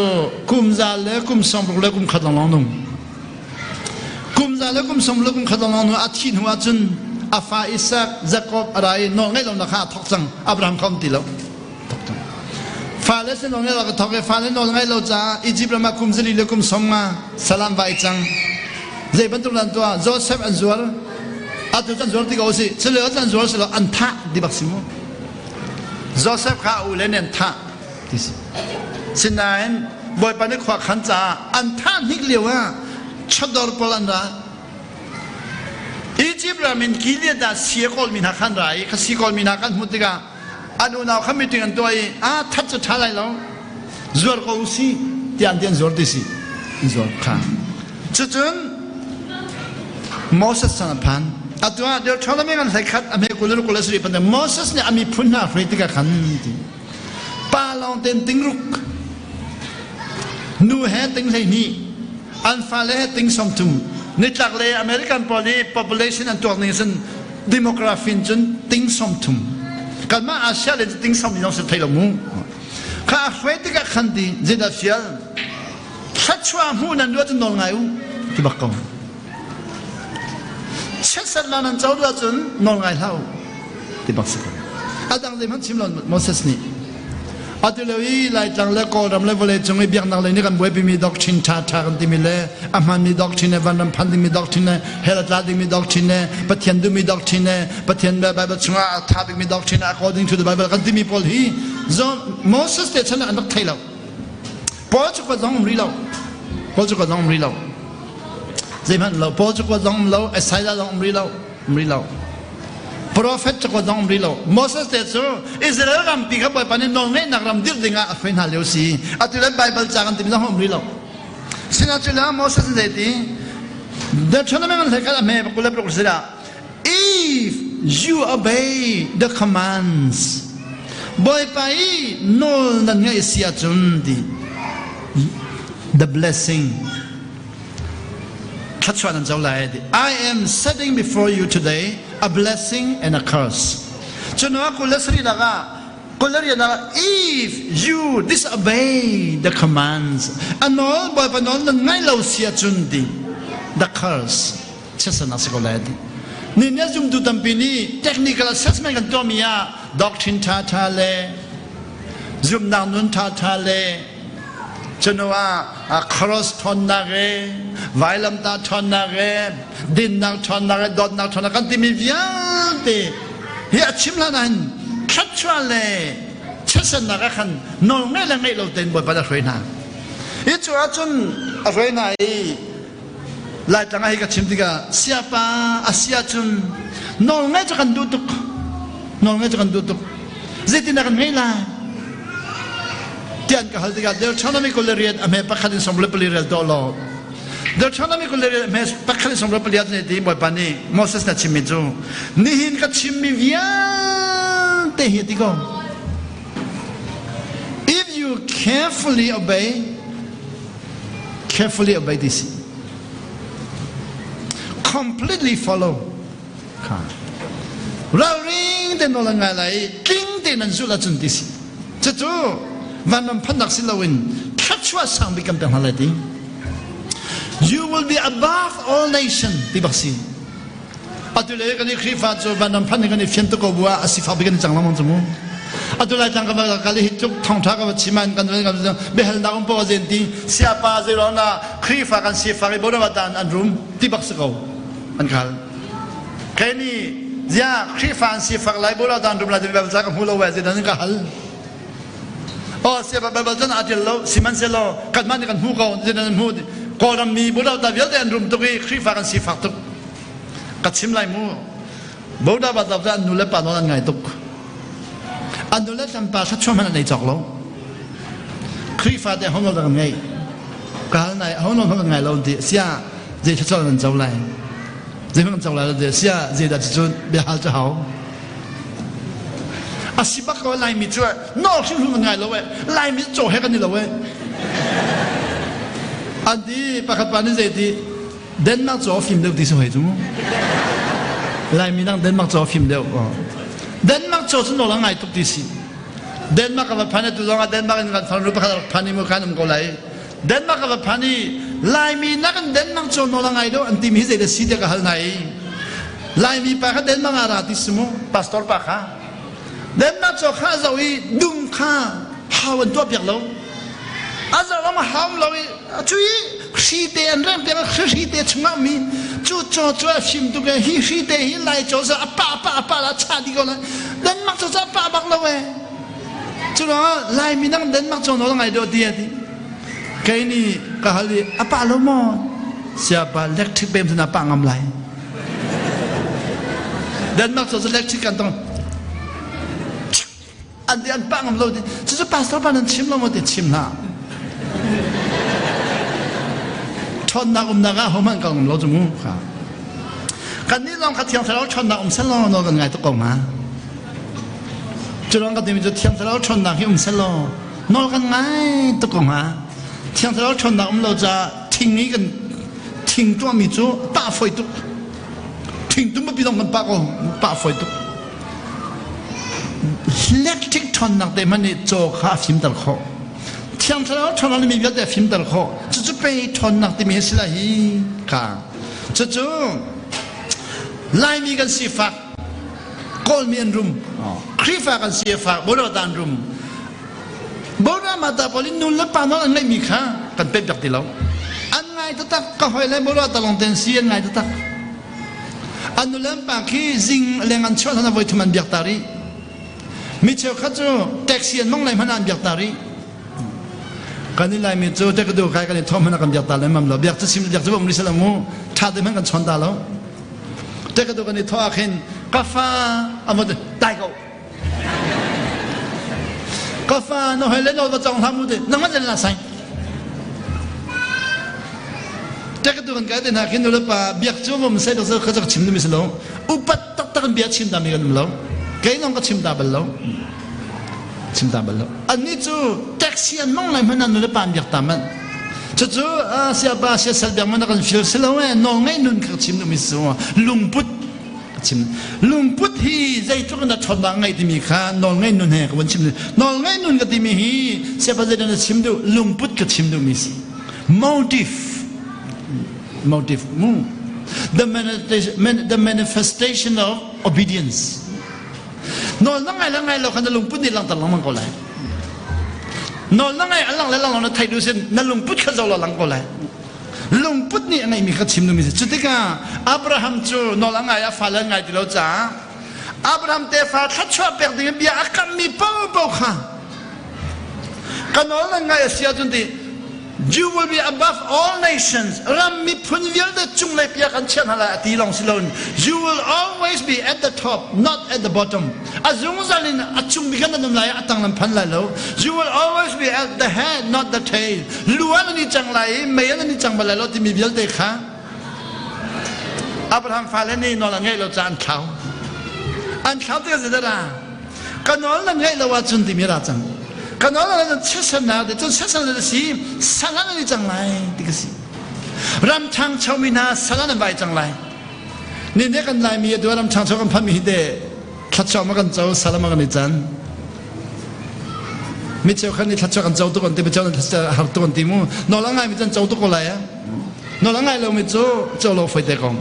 kum zale kum sombule kum khadalong nung kum zale kum sombule kum khadalong nung athin huwa chun afa Isaac Jacob arai no ngai lo na kha thok chang Abraham khom ti lo thok chang fa le se no ngai lo ka thok fa le no ngai lo cha Egypt ma kum zali le kum somma salam vai chang zai ban tu lan to Joseph an zuar atu chan zuar ti go si chile chan zuar se lo an tha di bak simo Joseph kha u le nen tha Sinain boy panik khwa khancha antha niklewa chodor polanda Egypt ramin kilia da siekol min hakhan rai khasikol min hakan mutiga anu naw khamiting an toy a that chu thalai lo zor ko usi tian tian zor disi zor kha chutun Moses san pan atwa der tholame gan sai khat ame kulur kulasri pan Moses ne ami phunna fretika khan ti pa long ten ting ruk nu he ting lai ni an fa le ting som tum ni tlak le American population and nation demography chun ting som tum kan ma Asia le ting som ni se thailo mu kha fete ka khandi jeda fial khachwa mu nan do nol ngai u ti bak ko chesal lan chau do chun nol ngai lau ti bak se adang le man chimlon Moses ni Atuloy lai tang le ko ram le vole chung biak nang le ni kan boy bi mi doctrine tha tha kan ti mi le aman mi doctrine van ram phan mi doctrine helat la mi doctrine pathian du mi doctrine pathian ba bible chunga tha bi mi doctrine according to the bible kan ti mi pol hi zon Moses te chan an thai lo po chu ko zong ri lo po chu ko zong ri lo zai man lo po chu ko zong lo asai la zong ri lo Prophet ko dong rilo Moses te so Israel ram pi kha boy panin no ngai nak ram dir dinga afen ha leo si atule Bible chagan ti dong rilo sina chula Moses de ti the chana man le kala me ko le pro sira if you obey the commands boy pai no nan ngai sia chun di the blessing I am setting before you today a blessing and a curse. If you disobey the commands, the curse. Technical assessment kan domia doctrine tatale, zoom down nun tatale. Chenoa a cross tonare, violem ta tonare, din na tonare, dot na tonare, kan timi viante. Here chimlanan, catchwale, chesan narakan, no ngai lo ten boy pada reina. Itu acun reina I, lai tangah ika chimtiga siapa asiacun, no ngai kan duduk, Zeti nakan mela. Tian ka haldiga Deuteronomy ko leriat ame pakhalin somble pelirial dolo Deuteronomy ko leriat ame pakhalin somble peliriat ne di boy pani Moses na chimizu nihin ka chimmi vian te hitigo if you carefully obey this completely follow ring de nolangai lai king de nan zula chun disi chutu Vanam pandak silawin, catchwa sang become penalty. You will be above all nations. Tibasi. Atulay kani krifa so vanam panik kani fiento ko bua asifa bigan janglamon tumu. Atulay tangka kali hituk thongtha ka chiman kan behel na umpo zenti siapa zirona krifa kan sifa boda watan andrum tibaks ko ankal. Kani zia krifa sifa lai boda andrum la de belza ka hulo wa zidan ka hal. Oh siapa babal jan adil lo siman selo kadman kan huko jinan hud koram mi boda da vial den rum to ki fakan si faktuk katsim lai mu boda ba da nule pa no ngai tuk anule tampa sa choma nei chok lo ครีฟ้าแต่ห้องเราทำไงการไหนห้องเราทำไงเราเสียเจ้าชอบมันเจ้าไรเจ้ามันเจ้าไรเราเสียเจ้าจะจุดเบียร์จะเอาอาสิบักก็ไล่มิจ่วนอกที่รู้มันไงเราเว้ยไล่มิจ่อให้กันนี่เราเว้ยอันที่ปากปานี่เจดีเดนมาร์กจ่อฟิล์มเดียวที่สุดจุ๊มไล่มินั่งเดนมาร์กจ่อฟิล์มเดียวเดนมาร์กจ่อสุดโน่นไงทุกที่สิเดนมาร์กกับพันธุ์ตัวงาเดนมาร์กกับพันธุ์รูปพันธุ์มุขานมก็ไล่เดนมาร์กกับพันธุ์ไล่มินั่งเดนมาร์กจ่อโน่นไงดูอันที่มิเจดีสิเดียกับฮัลไนไล่มิปากเดนมาร์กอาราติสมุพาสตอร์ปากเดนมาร์กจ่อข้าจะวิดุมข้าฮาวันตัวเปียกเราอาจจะเรามาหามเราช่วยชีเตอันเริ่มเดี๋ยวชีเตชงามีจู่จู่ฟิมตุกันฮีชีเตฮีไล่จ่อจะป้าละชาดีก็เลยเดนมาร์กจ่อจะป้าบักเราเว้จู่เราไล่มีนั่งเดนมาร์กจ่อโน่นไงดูดีดีแค่นี้ก็ฮัลโหลป้าเราหมดเสียป้าเล็กที่เป็นสนาป้างำไรเดนมาร์กจ่อจะเล็กที่กันตรงอันเดียนป้างำเราดิจะป้าสาวป้านั้นชิมเราหมดชิมละชนนักนักอ่ะเขามันก็เราจะมุ่งค่ะกันนี้ลองขัดเทียงเราชนนักเสร็จแล้วนอนกันไงตัวกงมาจะลองกันที่มันจะเทียงเราชนนักที่เสร็จแล้วนอนกันไงตัวกงมาเทียงเราชนนักเราจะทิ้งนี้กันทิ้งตัวมีจูป้าไฟตุกทิ้งตัวไม่ปีต้องกันป้าก็ป้าไฟตุกเล็กทิกชนนักแต่มันนี่โจข้าฟิมตลอดเทียงเราชนนักมีเยอะแต่ฟิมตลอดจะไปชนนักที่มีสิละฮีค่ะจะไล่มีกันสีฟ้ากอลมีอันรุมครีฟ้ากันสีฟ้าบริวารรุมบริวารมาตาพอลินุลปานอนไม่มีค่ะกันเป็นแบบที่เราอันไงตักก็หอยเลยบริวารตลอดเต็นสีอันไงตักอันนุลปาคีจิงแรงอันชอบทำให้ทุมันเบียกตารีมิเชลข้าจูแท็กซี่มองเลยมันอันเบียกตารีกันนี่ไล่มิจูแต่ก็ดูใครกันนี่ทอมมันกันเบียกตาเลยมันเราเบียกจะซิมเบียกจะบอกมิสลามูชาติมันกันชนตาเราแต่ก็ดูกันนี่ทออาเข็นกาแฟอ่ะมันได้ก็กาแฟน้องเฮเลนเราจะจ้องทำมุดนั่งมันจะน่าใส่แต่ก็ดูกันกันนี่นะเข็นดูแล้วป่ะเบียกจูมันใส่ตัวเขาจะชิมดูมิสลาอุปตักกันเบียกชิมตามกันเราแกน้องก็ชิมตาบัลเราชิมตาบัลเราอันนี้จูแท็กซี่น้องเลยมันนั่นดูแล้วป่ะเบียกตามันจู่เสียบ้าเสียสัตว์แบบมันก็ฟิลส์แล้วน้องไงนุ่นก็ชิมดูมิสลาลุงพุทชิมลุงพุทธีใจทุกคนชอบบางไงที่มีค่าน้องไงนุ่นแห่ก็วันชิมดูน้องไงนุ่นก็ที่มีฮีเสียบ้าใจนั้นชิมดูลุงพุทก็ชิมดูมิส motive the manifestation of obedienceนอนนั่งไงแล้วไงเราคันลุงพุทธนี่หลังตะลังมันก็เลยนอนนั่งไงอันหลังแล้วหลังเราไทยดูเส้นนั่นลุงพุทธเขาจะหลังก็เลยลุงพุทธนี่อันไหนมีข้าชิมดูมิสิจุดที่ก้าอับราฮัมจูนอนนั่งไงฟ้าแล้วไงที่เราจ้าอับราฮัมเตฟ้าทัดชัวเปิดดิ่งเบียอาการมีเป้าค่ะกันนอนนั่งไงเสียจนที่ You will be above all nations. Ram mi punvial de chung le pia kan chen hala ti long silon. You will always be at the top, not at the bottom. Azung zalin achung bi kan nam lai atang lam phan lai lo. You will always be at the head, not the tail. Luan ni chang lai, mei ni chang ba lai lo ti mi vial de kha. Abraham fa le ni no la ngai lo chan khao. An khao te se da la. Kan no la ngai lo wa chun ti mi ra chang.กันนั่นเราเชื่อนาเดี๋ยวเชื่อนาสิสารนั่นจังไรดิกสิรำช่างชาวมินาสารนั่นไปจังไรนี่เนี่ยกันไรมีตัวรำช่างชาวกันพันมีเดทัดชาวมากันเจ้าสารมากันในจันมิเจ้าขันนี่ทัดชาวกันเจ้าตัวกันที่เป็นเจ้าทัดหักตัวกันที่มูนอนละไงมิจันเจ้าตัวกันไรอ่ะนอนละไงเราไม่เจ้าเราไฟเตะกอง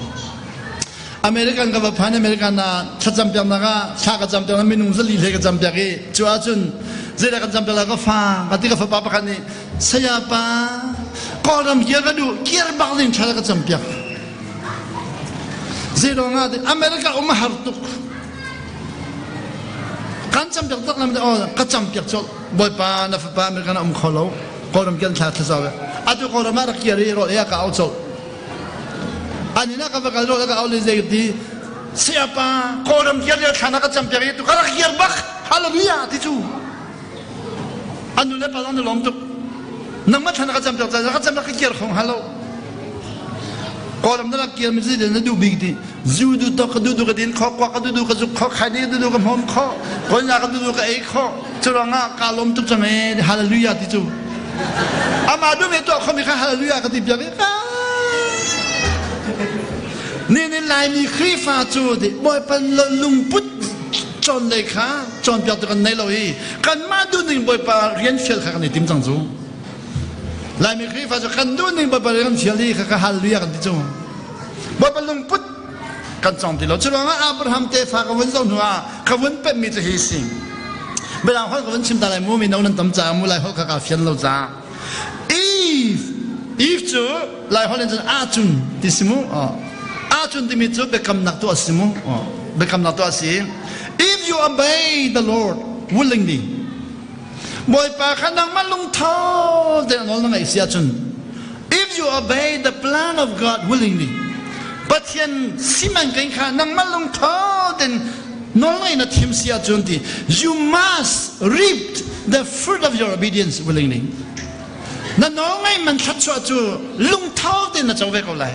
อเมริกันกับพันอเมริกันน่ะทัดจำเปียกนะคะชากับจำเปียกนั้นมีนุ่งสลีเลยกับจำเปียกจัวจุนเจริญกันจำเป็นแล้วก็ฟังกันที่ก็ฟังป้ากันนี่เสียป้าก็รำเกียร์กันดูเกียร์บางสิ่งชาก็จำเป็นเจริญงานอเมริกาอุมาฮาร์ตุกกันจำเป็นตักนั้นอ๋อก็จำเป็นจดบ่อยป้านะป้าอเมริกันขอเราก็รำเกียร์ชาที่สาวอันที่ก็รำมาเกียร์รถเอกเอาจดอันนี้นะก็ฟังกันรถเอกเอาเลยเจดีเสียป้าก็รำเกียร์ชาก็จำเป็นตุกก็เกียร์บักฮาเลลูยาที่จู่อันนู้นเลยพลังจะล้มตุก นังมัธนากจำจับใจนักจำนักเกียร์ของฮัลโหลก่อนนั้นนักเกียร์มันจะเดินดูบิ๊กดีจูดูตอกดูกระดินข้อกว่าก็ดูกระจุกข้อขายดีดูกับหอมข้อคนอยากดูกับไอ้ข้อจุลงะกาลมทุกจังเอฮาเลลูยาที่จูอามาดูเมตัวเขามีแค่ฮาเลลูยาก็ติดอย่างนี้นี่ในลายมีครีฟ้าจูดิบอยเป็นลุงพุทธจนเลยค่ะจนเปียกตัวกันในเราอีกันมาดูหนึ่งบอยปาเรียนเชียร์ค่ะกันในทีมจังจูลายมีครีฟ้าจูกันดูหนึ่งบอยปาเรียนเชียร์ลีค่ะฮาเลลูยากันที่จูบอยเป็นลุงพุทธกันจงที่เราจุลงะอับราฮัมเตฟ้ากับวันส่งหัวกับวันเป็นมีจะเฮสิงเวลาเขากับวันชิมตาลายมูมีน้องนั่นตั้มจ่ามูลายเขากับเฟียนเราจ่าอีฟจูลายเขาเล่นจนอาจุนที่สิมูอาจุนที่มีจูเบคำนักตัวสิมูเบคำนักตัวสิ if you obey the Lord willingly บอยปากขันนังมันลงท้อเดี๋ยวนอนนั่งไอเสียจุน if you obey the plan of God willingly ปัจจัยสิมันกันค่ะนังมันลงท้อเดี๋ยวนอนนั่งในทีมเสียจุนที่ you must reap the fruit of your obedience willingly นั่นน้องไงมันชัดชัวจูลงท้อเดี๋ยนจะเอาไว้ก็ไร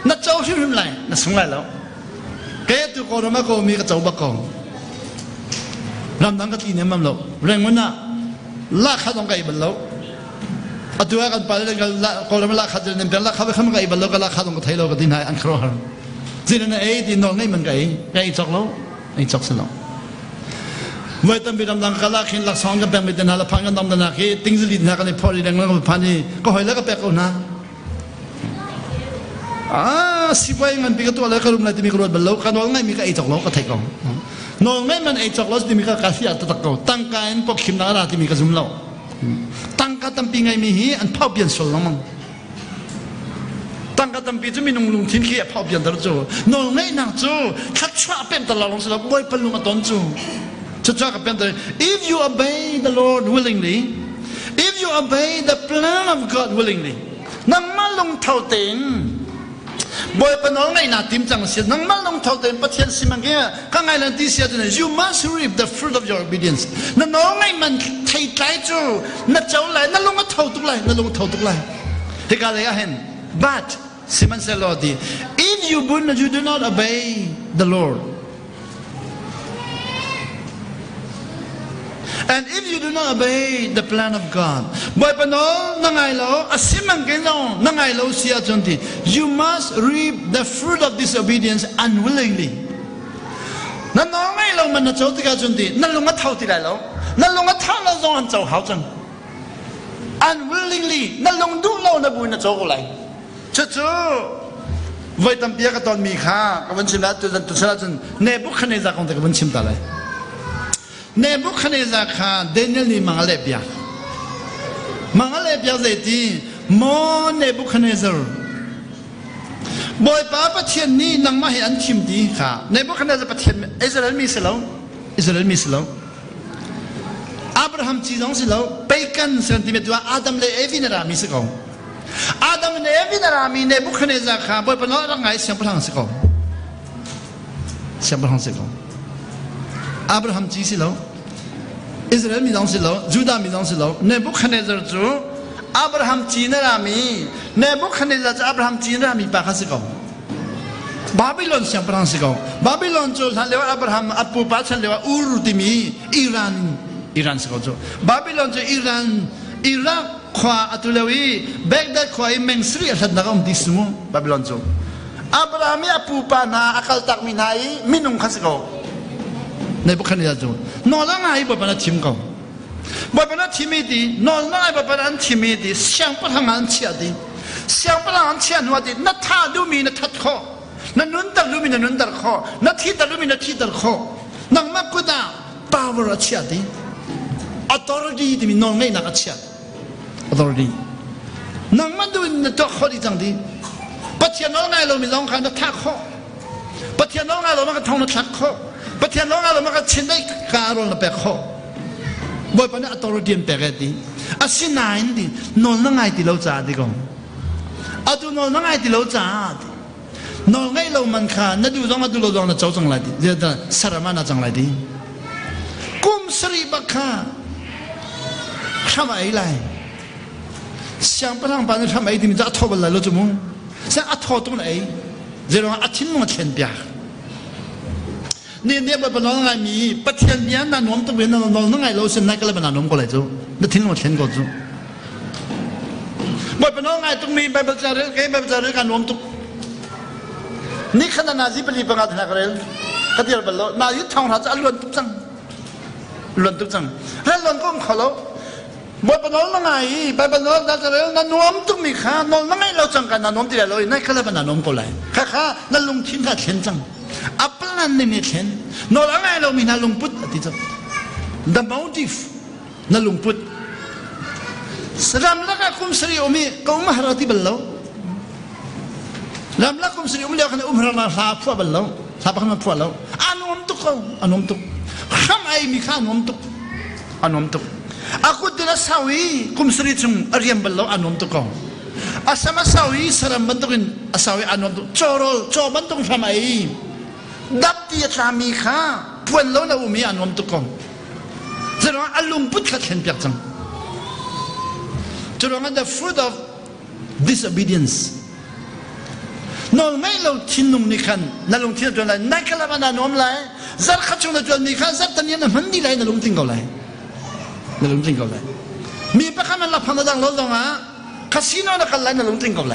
นั่นเจ้าชื่ออะไรนั่นสงไรแล้วแกตัวคนมาก็มีกระเจ้าบักกองรำนังก็ตีเนี่ยมันแล้วเรื่องมันน่ะลากขาตรงไก่บันแล้วอัตัวกันไปเรื่องกันคนมาลากขาจะเนี่ยเป็นลากขาไปข้ามไก่บันแล้วก็ลากขาตรงกระไทยเราก็ตีนายอันครอร์จีนั่นเอ้ตีน้องไงมันไก่จอกแล้วไอ้จอกสลองเมื่อตั้งปีรำนังก็ลากขึ้นลากสองกันแบ่งไปเดินหาละพันกันดำดนาคีติ้งสิลินหากันในพอดีแรงแล้วก็พันนี่ก็หอยแล้วก็แปลกเอานะสิบวันมันปีกตัวแล้วก็รุมเลยที่มีกระโดดบนโลกกันน้องไงมีก็ไอจอกโลกก็ไทยกองน้องไงมันไอจอกโลกที่มีก็กาเสียตะตะกอตั้งการพวกขิมนาราที่มีก็ซุ่มโลกตั้งการตั้งปีไงมีฮีอันเผาเปลี่ยนส่วนละมั้งตั้งการตั้งปีจะมีนุ่งลุงทิ้งขี้เผาเปลี่ยนตลอดจู่น้องไงนักจู่ชัดชัดเป็นตลอดลงสลับบ่อยเป็นลุงมาตอนจู่ชัดชัดกับเป็นตลอด if you obey the Lord willingly if you obey the plan of God willingly นั่งมาลงเท่าเต็งบอยปนองไงนาทีมจังเสียนังมันลงเท่าเดิมประเทศสิมังเงี้ยข้างไงลันที่เสียจน you must reap the fruit of your obedience นั่นน้องไงมันไทยใจจูนั่นเจ้าไหลนั่นลงก็เท่าตุกไหลนั่นลงเท่าตุกไหลเฮกาเลยเห็น but สิมันเสลอดี if you do not obey the Lord and if you do not obey the plan of God บอยปนองนั่งไงเราสิมังเงี้ยนั่งไงเราเสียจนที you must reap the fruit of disobedience unwillingly นั่นน้องไงเรามันจะเจ้าที่กันจนทีนั่นลงมาเท่าที่ไรเรานั่นลงมาเท่าเราจงอันเจ้าเขาจัง unwillingly นั่นลงดูเราในบุญนะเจ้าอะไรจู่ไว้ตั้งเปียกตอนมีค่ากับวันชิมแล้วตัวฉลาดจนเนบุคเนซาของแต่กับวันชิมตาเลยเนบุคเนซาค่ะเดนิเอลนี่มังเลเปียเสร็จที่โมเนบุคเนซาบอยป้าประเทศนี้นังมาเห็นอันชิมดีค่ะเนบุคเนซาประเทศอิสราเอลมีสิแล้วอับราฮัมจีนองสิแล้วไปกันเซนติเมตรว่าอาดัมเลเอวินารามีสิกองอาดัมเลเอวินารามีเนบุคเนซาค่ะบอยป้าน้อยรังไงเสียงพลังสิกองอับราฮัมจีสิแล้วอิสราเอลมีน้องสิแล้วยูดามีน้องสิแล้วเนบุคเนซาจูอับราฮัมจีนรามีเนบุคเนซาจูอับราฮัมจีนรามีปากสิกองบาบิโลนเสียงพลังสิกองบาบิโลนจูฉันเรียกว่าอับราฮัมอัปูปาฉันเรียกว่าอูรุติมีอิหร่านสิกองจูบาบิโลนจูอิหร่านขวาอัตุเลวีเบกเดขวาอิเมงสรีฉันนักอมดิสมุบาบิโลนจูอับราฮัมอัปูปานาอัคลตักมินายมินุงขัสกองในบุคคลนี้จูนอนแล้วไงบ่เป็นทีมกองบ่เป็นทีมดีนอนแล้วไงบ่เป็นทีมดีเสียงพลังอันเชียดีเสียงพลังอันเชียนัวดีนัทธาดูมีนัททัดข้อนันนุนตัดดูมีนันนุนตัดข้อนัทที่ตัดดูมีนัทที่ตัดข้อนังมักกุดา power อันเชียดี authority ที่มีนอนไงนักอันเชีย authority นังมันดูนัทข้อดีจังดีปัจจัยน้องไงเรามีน้องขันนัททัดข้อปัจจัยน้องไงเรามันก็ท่องนัททัดข้อประเทศน้องเรามันก็ชินได้การุณเปกข้อบอยปนัดตัวเดียนเปกดีอาศินายนี่นอนนั่งไงที่เราจ่าดีกว่าอาตัวนอนนั่งไงที่เราจ่านอนไงเรามันขานั่นดูต้องมาดูเราต้องนั่งเจ้าจังไรดีเดี๋ยวสารมานั่งจังไรดีกุมสรีบักขาทำไมไร想不让把那他没的，这拖不来了怎么？像阿拖东来，这种阿听我天边。你不能爱米，不天边那农都别能爱老是那个来把那农过来走，那听我天过走。不能爱东米，不在这给不在这干农都。你看到那几不离不干那个人，他第二不了，那一趟他这乱都脏，乱都脏，那乱讲好了。บ่ปนอลงไงไปปนอลนั่นจะเรื่องนั่นน้อมตุ้มมีข้านอนไงเราจังกันนั่นน้อมที่เราเลยนั่นก็เลยเป็นนั่นน้อมก็เลยข้านั่นลงทิ้งข้าเขียนจังอัปลันนี่มีเขียนนอนไงเรามีนั่นลงพุทธที่จะ the motive นั่นลงพุทธสรำลักคุมสรีอมีก็มหาราติบัลโลรำลักคุมสรีอมีเรียกกันมหาราชาพัวบัลโลชาพักมาพัวเราอันน้อมตุกเขาอันน้อมตุกข้ามไอมีข้าน้อมตุกอันน้อมตุกaku tidak sawi kum seri cung ariam belau anom tu kau asama sawi seram bentukin sawi anom tu corol cor bentuk samai dap dia kami kha puan lau na umi anom tu kau jadi alum put kat hen piak cang jadi the fruit of disobedience nol mai lau tinum nikan nalung tin tuan lai nak kalau mana nom lai zat kacung tuan nikan zat tanya na mandi lai nalung tinggal laiนั่นลุงจริงกับไรมีประคำมันหลับพันดังรถลงอ่ะคาสิโนนักอะไรนั่นลุงจริงกับไร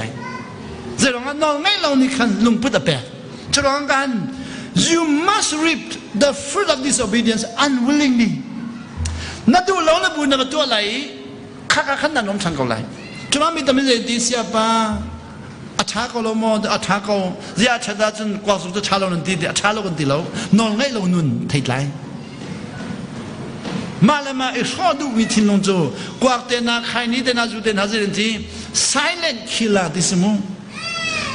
จะลองกันนอนไงเรานี่คันลุงพุทธเปียจะลองกัน you must reap the fruit of disobedience unwillingly นั่นดูเราเนี่ยบุญนั่นตัวอะไรข้าขันนั่นน้องชังกับไรจะว่ามีแต่ไม่ได้ดีเสียป่ะอาชาเขาเราโมดอาชาเขาเรียกชาดาจนกว่าสุดจะชาเราหนึ่งทีเดียวชาเราคนตีเรานอนไงเราหนุนไทยไรมาเลมาอีกข้อดูวิธีลงโจกว่าแต่นาใครนี้แต่นาจูแต่นาเจริญที silent killer ดิสมู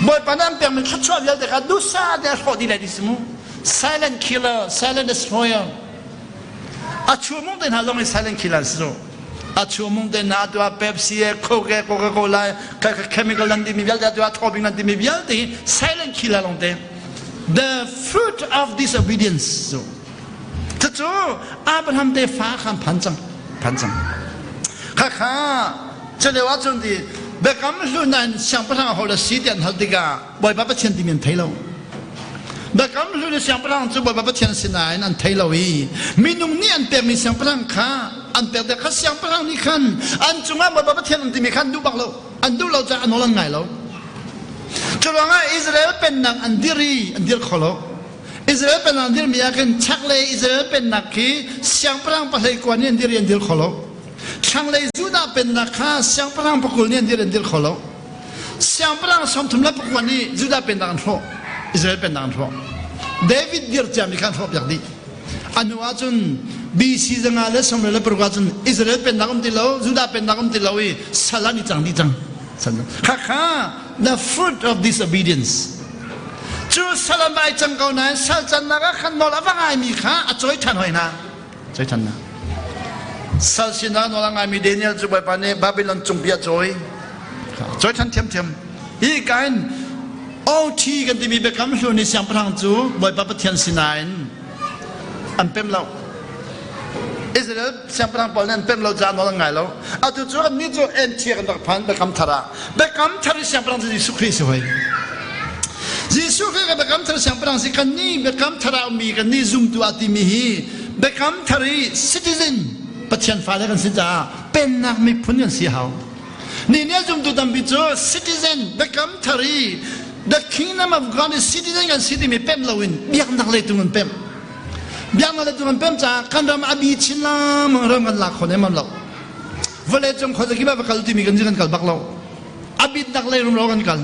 บ่อยปานนั้นเป็นมันชัดชัดเดียวแต่การดูซาเดียวข้อดีเลยดิสมู silent killer silent destroyer อาชัวมงแต่นาลงไอ้ silent killer สิโรอาชัวมงแต่นาตัวเป๊ปซี่โคเกโคเกโคลาเคมีคอลนั่นที่มีเยอะตัวทอปิงนั่นที่มีเยอะที่ silent killer ลงแต่ the fruit of disobedienceจู่อาบรามเดฟ้าคำพันจังข้าจะเรียกว่าจนที่เบกำลุนันช่างพลังเขาเลยสีเดียนเขาดีกาบ่อยบ้าประเทศที่มีไทยเราเบกำลุนช่างพลังจู่บ่อยบ้าประเทศสินายนั่นไทยเราอีมีนุ่มนี่อันเป็นมีช่างพลังข้าอันเป็นแต่ข้าช่างพลังนี่ขันอันจุงอ่ะบ่อยบ้าประเทศที่มีขันดูบักเราอันดูเราจะอันโนลังไงเราจุลงอ่ะอิสราเอลเป็นนักอันดีขอเราอิสราเอลเป็นนักที่มีอาการชักเลยอิสราเอลเป็นนักที่ช่างพลังประเทศกว่านี้อันดีขอเราช่างเลยจูดาเป็นนักข้าช่างพลังประกุลนี้อันดีขอเราช่างพลังสมทุนและประกุลนี้จูดาเป็นนักข้ออิสราเอลเป็นนักข้อเดวิดเดียร์จะมีการข้อแบบนี้อันว่าจนบีซีจังอะไรสมัยเรื่องประกุลจนอิสราเอลเป็นนักที่เราจูดาเป็นนักที่เราอีสลานิจังข้า the fruit of disobedienceจูสลามไปจังเกาหนันสัลจันนักขันนอลว่าไงมีข้าจอยทันหอยนะจอยทันนะสัลชินานอลว่าไงมีเดนิเอลจูไปปานเนบาบิลอนจุงเบียจอยทันเทียมอีกการโอทีกันที่มีเบคำชนิดเสียงพลังจูบ่อยปะปะเทียนสินายอันเป็นเราอิสราเอลเสียงพลังปอลเนนเป็นเราจานอลว่าไงเราเอาจู่ๆกันนี่จู่เอ็นเทียกันตักพันเบคำทาระเบคำทาระเสียงพลังจะสุขริสวยยิสุก็เบคำทาร์เสียงพลังสิกันนี่เบคำทาร์มีกันนี่ซุ่มตัวติมีฮีเบคำทาร์ซิติเซนปัจจัยฟ้าได้กันสิจ้าเป็นนักมีพุ่นกันเสียหานี่เนี่ยซุ่มตัวตั้งบิจูซิติเซนเบคำทาร์ the kingdom of God is citizen กันสิที่มีเป็นเราอินเบียงนักเลยตัวมันเป็นเบียงนักเลยตัวมันเป็นจ้ากันเราอาบีชินลามเรื่องกันหลักคนนี้มันเราเวลาจงเขาจะคิดว่าเขาที่มีกันที่กันกันบักเราอาบีนักเลยเรากันกัน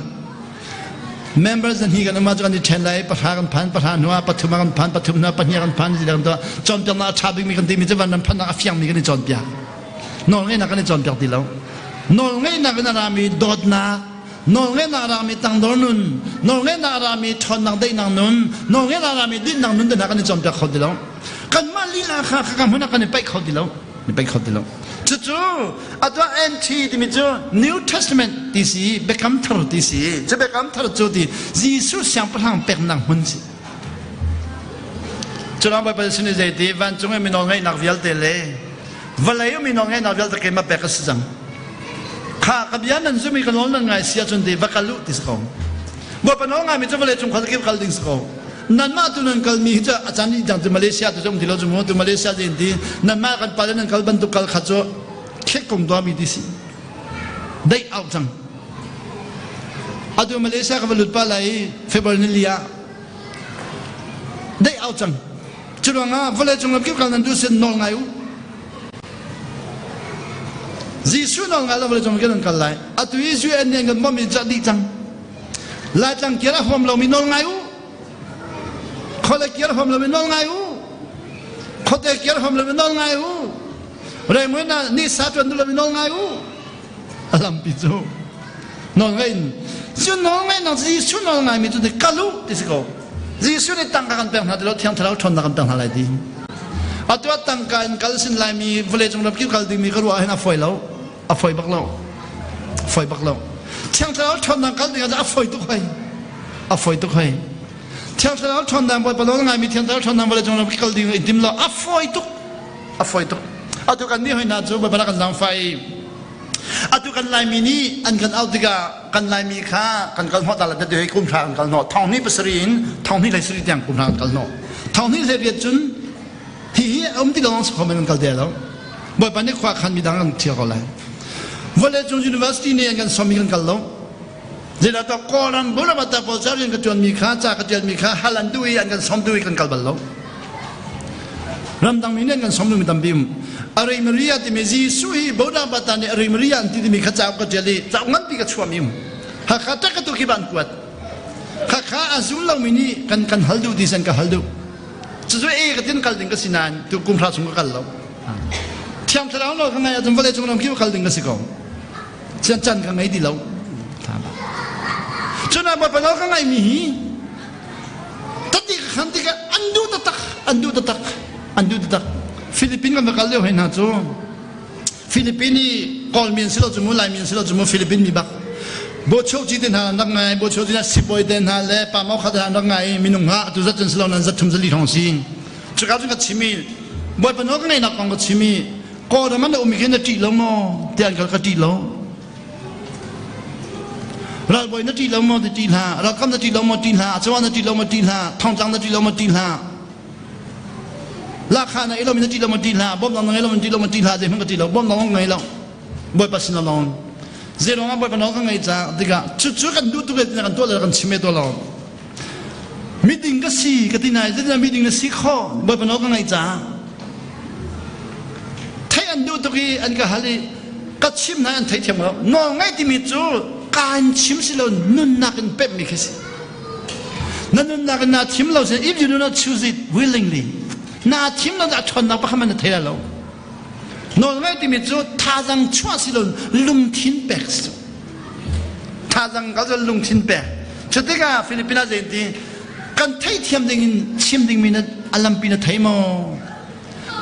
members นั่นฮีกันมาจากกันที่เชนไลประธานกันพันประธานหัวปฐุมกันพันปฐุมหัวปัญญากันพันที่เรื่องตัวจอมเปียนาชาบิมีกันที่มีเจ้าวันนั้นพันนักเฟียงมีกันที่จอมเปียนอนไงนักกันที่จอมเปียที่เรานอนไงนักกันรามีโดดนานอนไงนักรามีตังโดนุนนอนไงนักรามีชนนักได้นังนุนนอนไงนักรามีดินนังนุนเดินนักกันที่จอมเปียเขาที่เรากันมาลีลาค่ะกันมันนักกันที่ไปเขาที่เราไปเขาที่เราจู่ๆอัตว่า NT ที่มีจู่ New Testament ที่สิเบคำทาร์ที่สิจะเบคำทาร์จู่ที่ยิสุเสียงพลังเป็นนักหุ่นสิจู่เราไปประเทศนี้ใจดีวันจงให้มีน้องให้นักวิลเตเลวันเลยมีน้องให้นักวิลเตเกมาเบคสิจังข ข้ากับยันนั้นจะมีกันล้นนั่งไงเสียจนเดวักลุติสกองบ่ปนองไงมีจะมาเลจงขัดเก็บขัดดิ้งสกองนั่นมาตุนันกัลมีจะอาจารย์นี่จังจะมาเลเซียตัวจงที่เราจงตัวมาเลเซียจริงดีนั่นมากันไปแล้วนั่นกัลบันตุกัลขัดโจเช็คกงตัวมีดิสิได้เอาจังอาตัวมาเลเซียกับลุดปาไลเฟบรุนิลียได้เอาจังจุดว่างาวันเลจงรับเก็บขัดนั้นดูเส้นนองไงอูจีสุนองไงเราวันเลจงเก็บนั้นกัลไลอาตัวยิสุเอ็นเนี่ยกันบ่มีจัดดีจังลายจังเกี่ยวกับความเรามีนองไงอูเขาเลยเกี่ยวกับผมเราไม่นอนไงอูเขาแต่เกี่ยวกับผมเราไม่นอนไงอูเรื่องมันน่ะนี่สาธุเราไม่นอนไงอูลำปิโจนอนไงชุนนอนไงนั่งจีชุนนอนไงมีจุดกัลูดิสโก้จีชุนนี่ตั้งกันเป็นหาที่เราเที่ยงที่เราชนกันเป็นอะไรดีอัตัวตั้งกันกัลสินไลมีเวลาจงรับคิวกัลดีมีก็รู้ว่าให้น่าไฟเราไฟบักเราไฟบักเราเที่ยงที่เราชนกันดีก็จะไฟตุกไฟไฟตุกไฟเที่ยวเราชนดำไปปนองไงมีเที่ยวเราชนดำไปจงเราพิการดีอินทิมเราอัฟไฟตุกอัตุกันนี่ให้น่าจูไปปนักกันลำไฟอัตุกันลายมินีอันกันเอาติกากันลายมีค่ากันกันหัวตาละเดี๋ยวให้คุ้มทางกันเนาะทองนี้เป็นสรีนทองนี้เลยสรีอย่างคุ้มทางกันเนาะทองนี้เลยเรียนจุนที่ที่เราลองสอบมันกันเดียวแล้วบ่อยปนี้คว้าขันมีดังกันเที่ยวกันเลยวันเลยจง university เนี่ยกันสอบมีกันแล้วเดี๋ยวเราก่อนบุรุษบัตรพอจะเรียนกันจนมีค่าจากกันจนมีค่าฮัลลันดุยอันกันสมดุยกันกัลบัลโลรำดังมีเนี่ยกันสมดุยมีตั้มบิมอะไรมาเรียที่มีจีสุยบุรุษบัตรเนี่ยอะไรมาเรียที่มีข้าจากกันเจลีจากงั้นปีกับชัวมิมหากข้าจักรตุกิบันกวดหากข้าอาซุลเรามินี่กันฮัลดูดิสันกันฮัลดูจะช่วยเอกตินกัลดิงกันสินานตุกุมพระสงฆ์กัลโลเที่ยงเช้าเราข้างในอาจจะวันเช้าเราคิดว่ากัลดิงกันสิกองจันข้างในดีเราจนapa pada orang lain ni, tadi kan tiga andu tetak. Filipin kan bakal leh hendak tu. Filipin ni kal min silo cuma lain min silo cuma Filipin ni bak. Bocor jadi nak ngai, bocor jadi sipoi dan le, pamau kata nak ngai minum ha, tu zat jen silo nan zat tum zali hongsi. Cakap tu kat cimi, buat pada orang lain nak kong kat cimi. Kau dah mana umikin dah ti lomo, tiang kal kat ti lomo. เราบ่อยนัดที่เรามาตีลาเราคำนัดที่เรามาตีลาสวรรค์นัดที่เรามาตีลาทองจังนัดที่เรามาตีลาราคาไหนเรามีนัดที่เรามาตีลาบ่มน้องไงเรามีนัดที่เรามาตีลาเดี๋ยวมันก็ตีเราบ่มน้องไงเราบ่อยปัสสินเราเจ้าน้องบ่อยปนน้องไงจ้าดิกะชุดกันดูตัวกันตัวเรากันชิมตัวเรามีดิ่งก็สีกันที่ไหนจะได้มีดิ่งก็สีข้อบ่อยปนน้องไงจ้าไทยอันดูตัวกี้อันก็ฮาลีก็ชิมนะอันไทยเทียมเราน้องไงที่มีจูการชิมสิเรานุ่นนักเป็นเป็ดมีแค่สินั่นนุ่นนักน่าชิมเราสิ if you do not choose it willingly น่าชิมเราจะชนนักพะมันเทเราน้องไงที่มีจูท่าจังชัวสิเราลุงทิ้งแบกสิท่าจังก็จะลุงทิ้งแบกชุดที่ก็ฟิลิปปินส์เองที่กันไทยเทียมดิ่งชิมดิ่งมีนัดอัลลัมปีนัดไทยมั้ง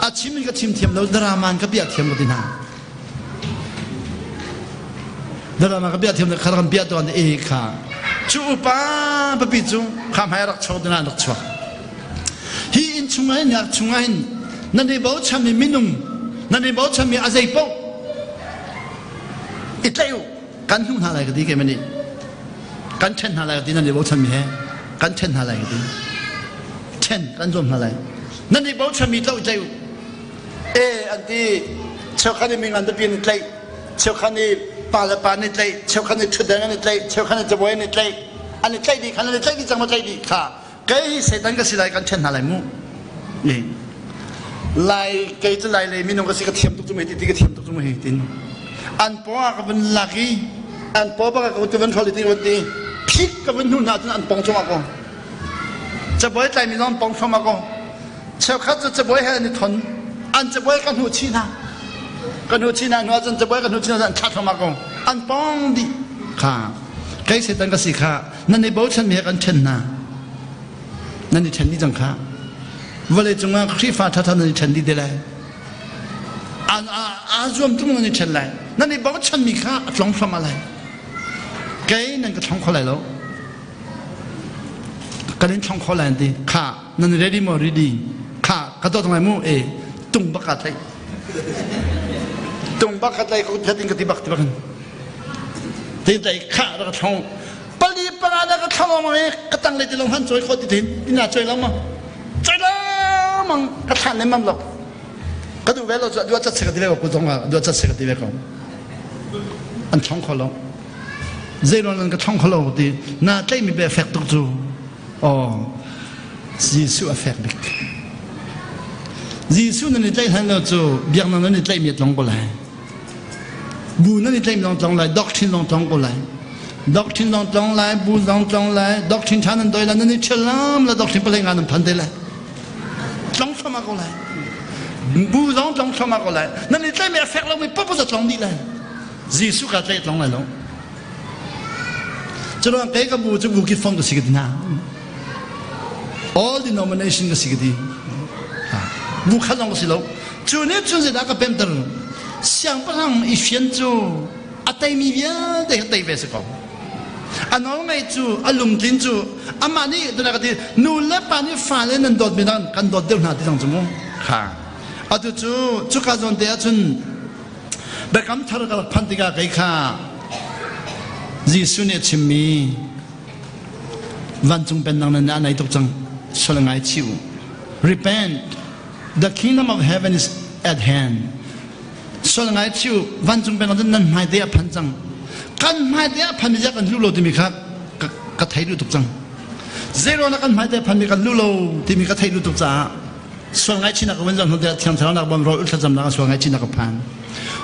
อาชิมมันก็ชิมเทียมเราดรามันก็เบียดเทียมกันที่นั่นเดี๋ยวเราก็เบียดเทียมกันกันเบียดตัวนี้เองค่ะจูป้าปะปิจูข้ามให้รักชอบตัวนั้นรักชอบฮีอินชุงไงเนี่ยชุงไงนั่นในบ่าวชามีมินุงนั่นในบ่าวชามีอาศัยปงอิตเลวกันหุ่นอะไรกันดีแกมันนี่กันเช่นอะไรกันดีนั่นในบ่าวชามีแฮกันเช่นอะไรกันดีเช่นกันรวมอะไรนั่นในบ่าวชามีเล่าใจอันที่เช้าคันนี้มีงานตะเพียนอิตเลเช้าคันนี้ปาละปานิดเลยเช้าขันนิดชุดแดงนิดเลยเช้าขันนิดจะบวยนิดเลยอันนี้ใจดีขันนิดใจดีจังมาใจดีค่ะเกย์เสด็จก็สิไลกันเช่นอะไรมู่นี่ไลเกย์จะไลเลยมีน้องก็สิกระเทียมตุกจุ่มเหติกระเทียมตุกจุ่มเหตินอันป้อก็เป็นลักกี้อันป้อก็เป็นทอลิตีวันดีพิกก็เป็นหุ่นหน้าจนอันปองชมาก็จะบวยใจมีน้องปองชมาก็เช้าขันจะบวยให้อันนี้ทนอันจะบวยกันหัวชีนากันหัวชีนาหัวจนจะบ่อยกันหัวชีนาจันชัดเข้ามากงอันปองดิค่ะใกล้เสร็จตั้งก็สิค่ะนั่นในบ่าวฉันมีกันเช่นน่ะนั่นในฉันนี่จังค่ะวันเลยจงมาครีฟ้าท่านั่นในฉันดีเดลัยอาจวมตุ้งนั่นในฉันเลยนั่นในบ่าวฉันมีค่ะหลงฟลอะไรใกล้นั่นก็ช่องเขาเลยแล้วก็เล่นช่องเขาเลยดิค่ะนั่นเรดี้มอรีดีค่ะก็ตัวตรงไหนมู่ตุงบักกัดเลยตรงบักกัดเลยเขาจะติงกติบักติบักัน ตีใจข้าแล้วก็ท้องปลีปลาแล้วก็ท้องมาเลยกระตังเลยจะลงหันช่วยคนที่ถิ่นนี่น่าช่วยแล้วมั้งช่วยแล้วมั้งกระทันเลยมั้งหรอกก็ดูเวลาดูว่าจะเสกดีเลยกูต้องว่าดูว่าจะเสกดีเลยก็อันท้องเขาแล้วเจริญนั่นก็ท้องเขาแล้วดีน่าใจมีแบบเอฟเฟกต์ตุกจูอ๋อยิสุเอฟเฟกต์ดิยิสุนั่นในใจท่านเราจูเบียงนั่นในใจมีตรงกูเลยบูนั่นในใจมีตรงเลยด็อกทินตรงกูเลยด็อกทินตรงเลยบูตรงเลยด็อกทินท่านนั้นโดยแล้วนั่นนี่เชลามแล้วด็อกทินเป็นงานนั้นพันเดเลยตรงสมัครกูเลยบูตรงสมัครกูเลยนั่นในใจมีเอฟเฟกต์เราไม่ปุ๊บจะตรงดีเลยยิสุก็ใจตรงเลยแล้วจะรู้ว่าใครกับบูจะบูกี่ฟงก็สิ่งดีนะ all denomination ก็สิ่งดีบูขัดลงก็สิ่งแล้วจุดนี้จุดนี้เราก็เป็นตัว想不让一选主啊对面边的对面是讲啊น้องไม่จูอ่ะลุงจินจูอ่ะมานี่ตัวนั้นก็ที่นู่นแล้วป่านนี้ฟ้าเลยนั่นโดดไม่ได้กันโดดเดียวหน้าที่ตรงจมูกค่ะอ่ะจูการจนเดียจุนแบบคำทาร์กับพันธิกาไก่ข้ายิสุเนี่ยชิมีวันจงเป็นนังนั้นในตุกจังสละไงชิว repent the kingdom of heaven is at handสละไงชิววันจงเป็นนังนั้นไม่ได้พันจังกันไม่ได้พันมีจักกันลุโลที่มีครับกระไทยลุตุกจัง zero นักกันไม่ได้พันมีกันลุโลที่มีกระไทยลุตุกจ้าสละไงชินักวันจังเขาจะเทียมเท่านักบอลรออุลตร้าจำนักสละไงชินักพัน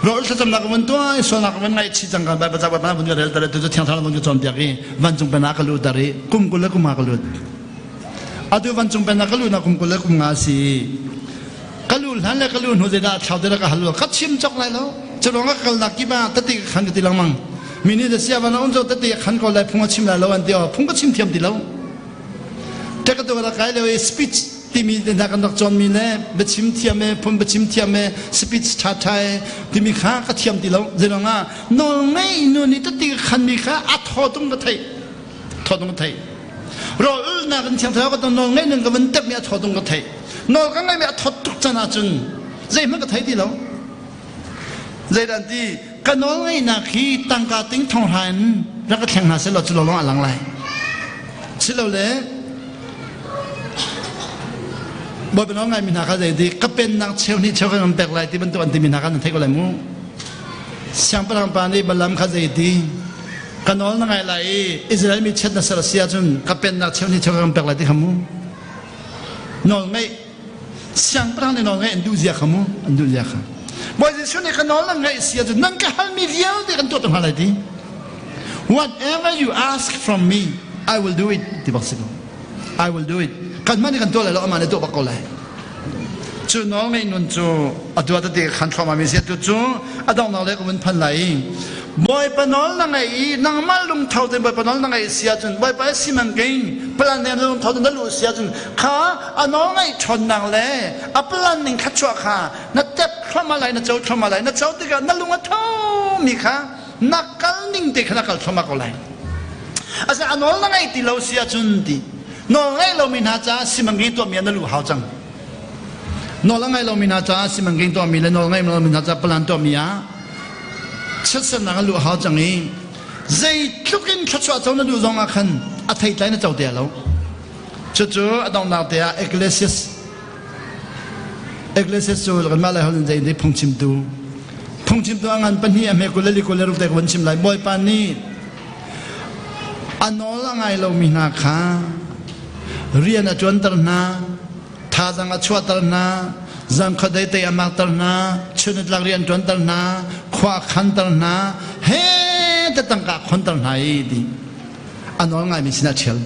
รออุลตร้าจำนักวันตัวสละไงวันไงชิจังกันไปประจักษ์วันนั้นวันนี้เรื่องแต่ตัวเทียมเท่านักวันจะจอมเปียกวันจงเป็นนักลุดารีกุมกุลกุมากลุดอาดูวันจงเป็นนักลุดนักกุมกุลกุมงาสีกลุดหันเลยกลุดหัวใจดาชาวเดรักฮัลโหลกัดชิมจอกไรแล้วจะร้องก็กลนักกี่บ้าตัดติขันกันตีลังมังมินิเดเซียวันนั้นจะตัดติขันก็เลยพุ่งก็ชิมแล้ววันเดียวพุ่งก็ชิมเทียมตีแล้วแต่ก็ตัวเราใครเลยสปีชที่มีนักนักจอนมีเล่เบชิมเทียมเมพุ่งเบชิมเทียมเมสปีชชาไทยที่มีข้าก็เทียมตีแล้วจะร้องอ่ะน้องไม่นู่นนี่ตัดติขันมีข้าอัดทอตรงกระไทยทอตรงกระไทยรออุลนักเทียมเท่าก็ต้องน้องไม่หนึ่งก็มันเต็มมีอัดทอตรงกระไทยน้องก็ไม่มีอัดทอตุกจันอาจุนใจมันกระไทยตีแล้วใจดันที่กันน้องไอ้นักขี้ตั้งกาติ้งทองหันแล้วก็แข่งหาเสร็จเราจะลองอ่านหลังไหลเสร็จแล้วเลยบอกเป็นน้องไงมีนักอะไรดีก็เป็นนักเชลนี่เชลก็มันแปลกอะไรที่มันตัวอันที่มีนักกันเท่าไหร่มู่ช่างประหลาดปานนี้บัลลัมข้าใจดีกันน้องไงไรอิสราเอลมีเช็ดนักเสรียจนก็เป็นนักเชลนี่เชลก็มันแปลกอะไรที่ขมูน้องไงช่างประหลาดน้องไงอันดูเสียขมูอันดูเสียขบ่อยที่สุดในขนมนั่งไงเสียจนนั่งก็หันมีเดียวที่กันตัวตรงอะไรดี whatever you ask from me I will do it ที่บอกสิครับ I will do it กันมันนี่กันตัวอะไรเราเอามาในตัวบักกอเลยจูน้องไงนุ่นจูอัตัวที่ขันเข้ามามีเสียจูอัดองน้องเล็กมันพันไหลบ่อยปนอลนั่งไงนั่งมาลงเท่าเดิมบ่อยปนอลนั่งไงเสียจนบ่อยไปสิมันกินพลันเนี่ยลงเท่าเดิมนั่นรู้เสียจนข้าอันน้องไงชนนั่งเลยอัพลันหนึ่งขัดชัวข้านัดเจ็บเข้ามาไหลนัดเจ้าเข้ามาไหลนัดเจ้าที่กันนั่นลุงอัดท้อมีข้านักกัลนิ่งเด็กนักกัลเข้ามาก็ไหลอาจารย์อันน้องนั่งไงตีเราเสียจนดีน้องไงเรามีนาจ้าสิมันกินตัวเมียนั่นรู้หาวจังน้องไงเรามีนาจ้าสิมันกินตัวเมียเลยน้องไงเรามีนาจ้าพลันตัวเมียชัดเจนนักลูกหาจังนี้ใจทุกคนชัดชัดเจ้านั่นดูร้องอาคันอาทิตย์ไหนนั่นเจ้าเดียวแล้วจู่ๆต้องนับเดียเอกเลเซียสจู่กันมาเลยเขาเลยใจพงชิมตัวงานปัญหาเมกุเลลิกุเลรุเด็กวันชิมไหลบ่อยปานนี้อันน้องไงเรามีนาคาเรียนจวนตระนาท่าจังชวตระนาจังขดเตยอามาตระนาชนลักเรียนจวนตระนาขวาขันตระนาเฮ้แต่ตั้งกะคนตระนาอีดีอันน้องไงมีสินาเชล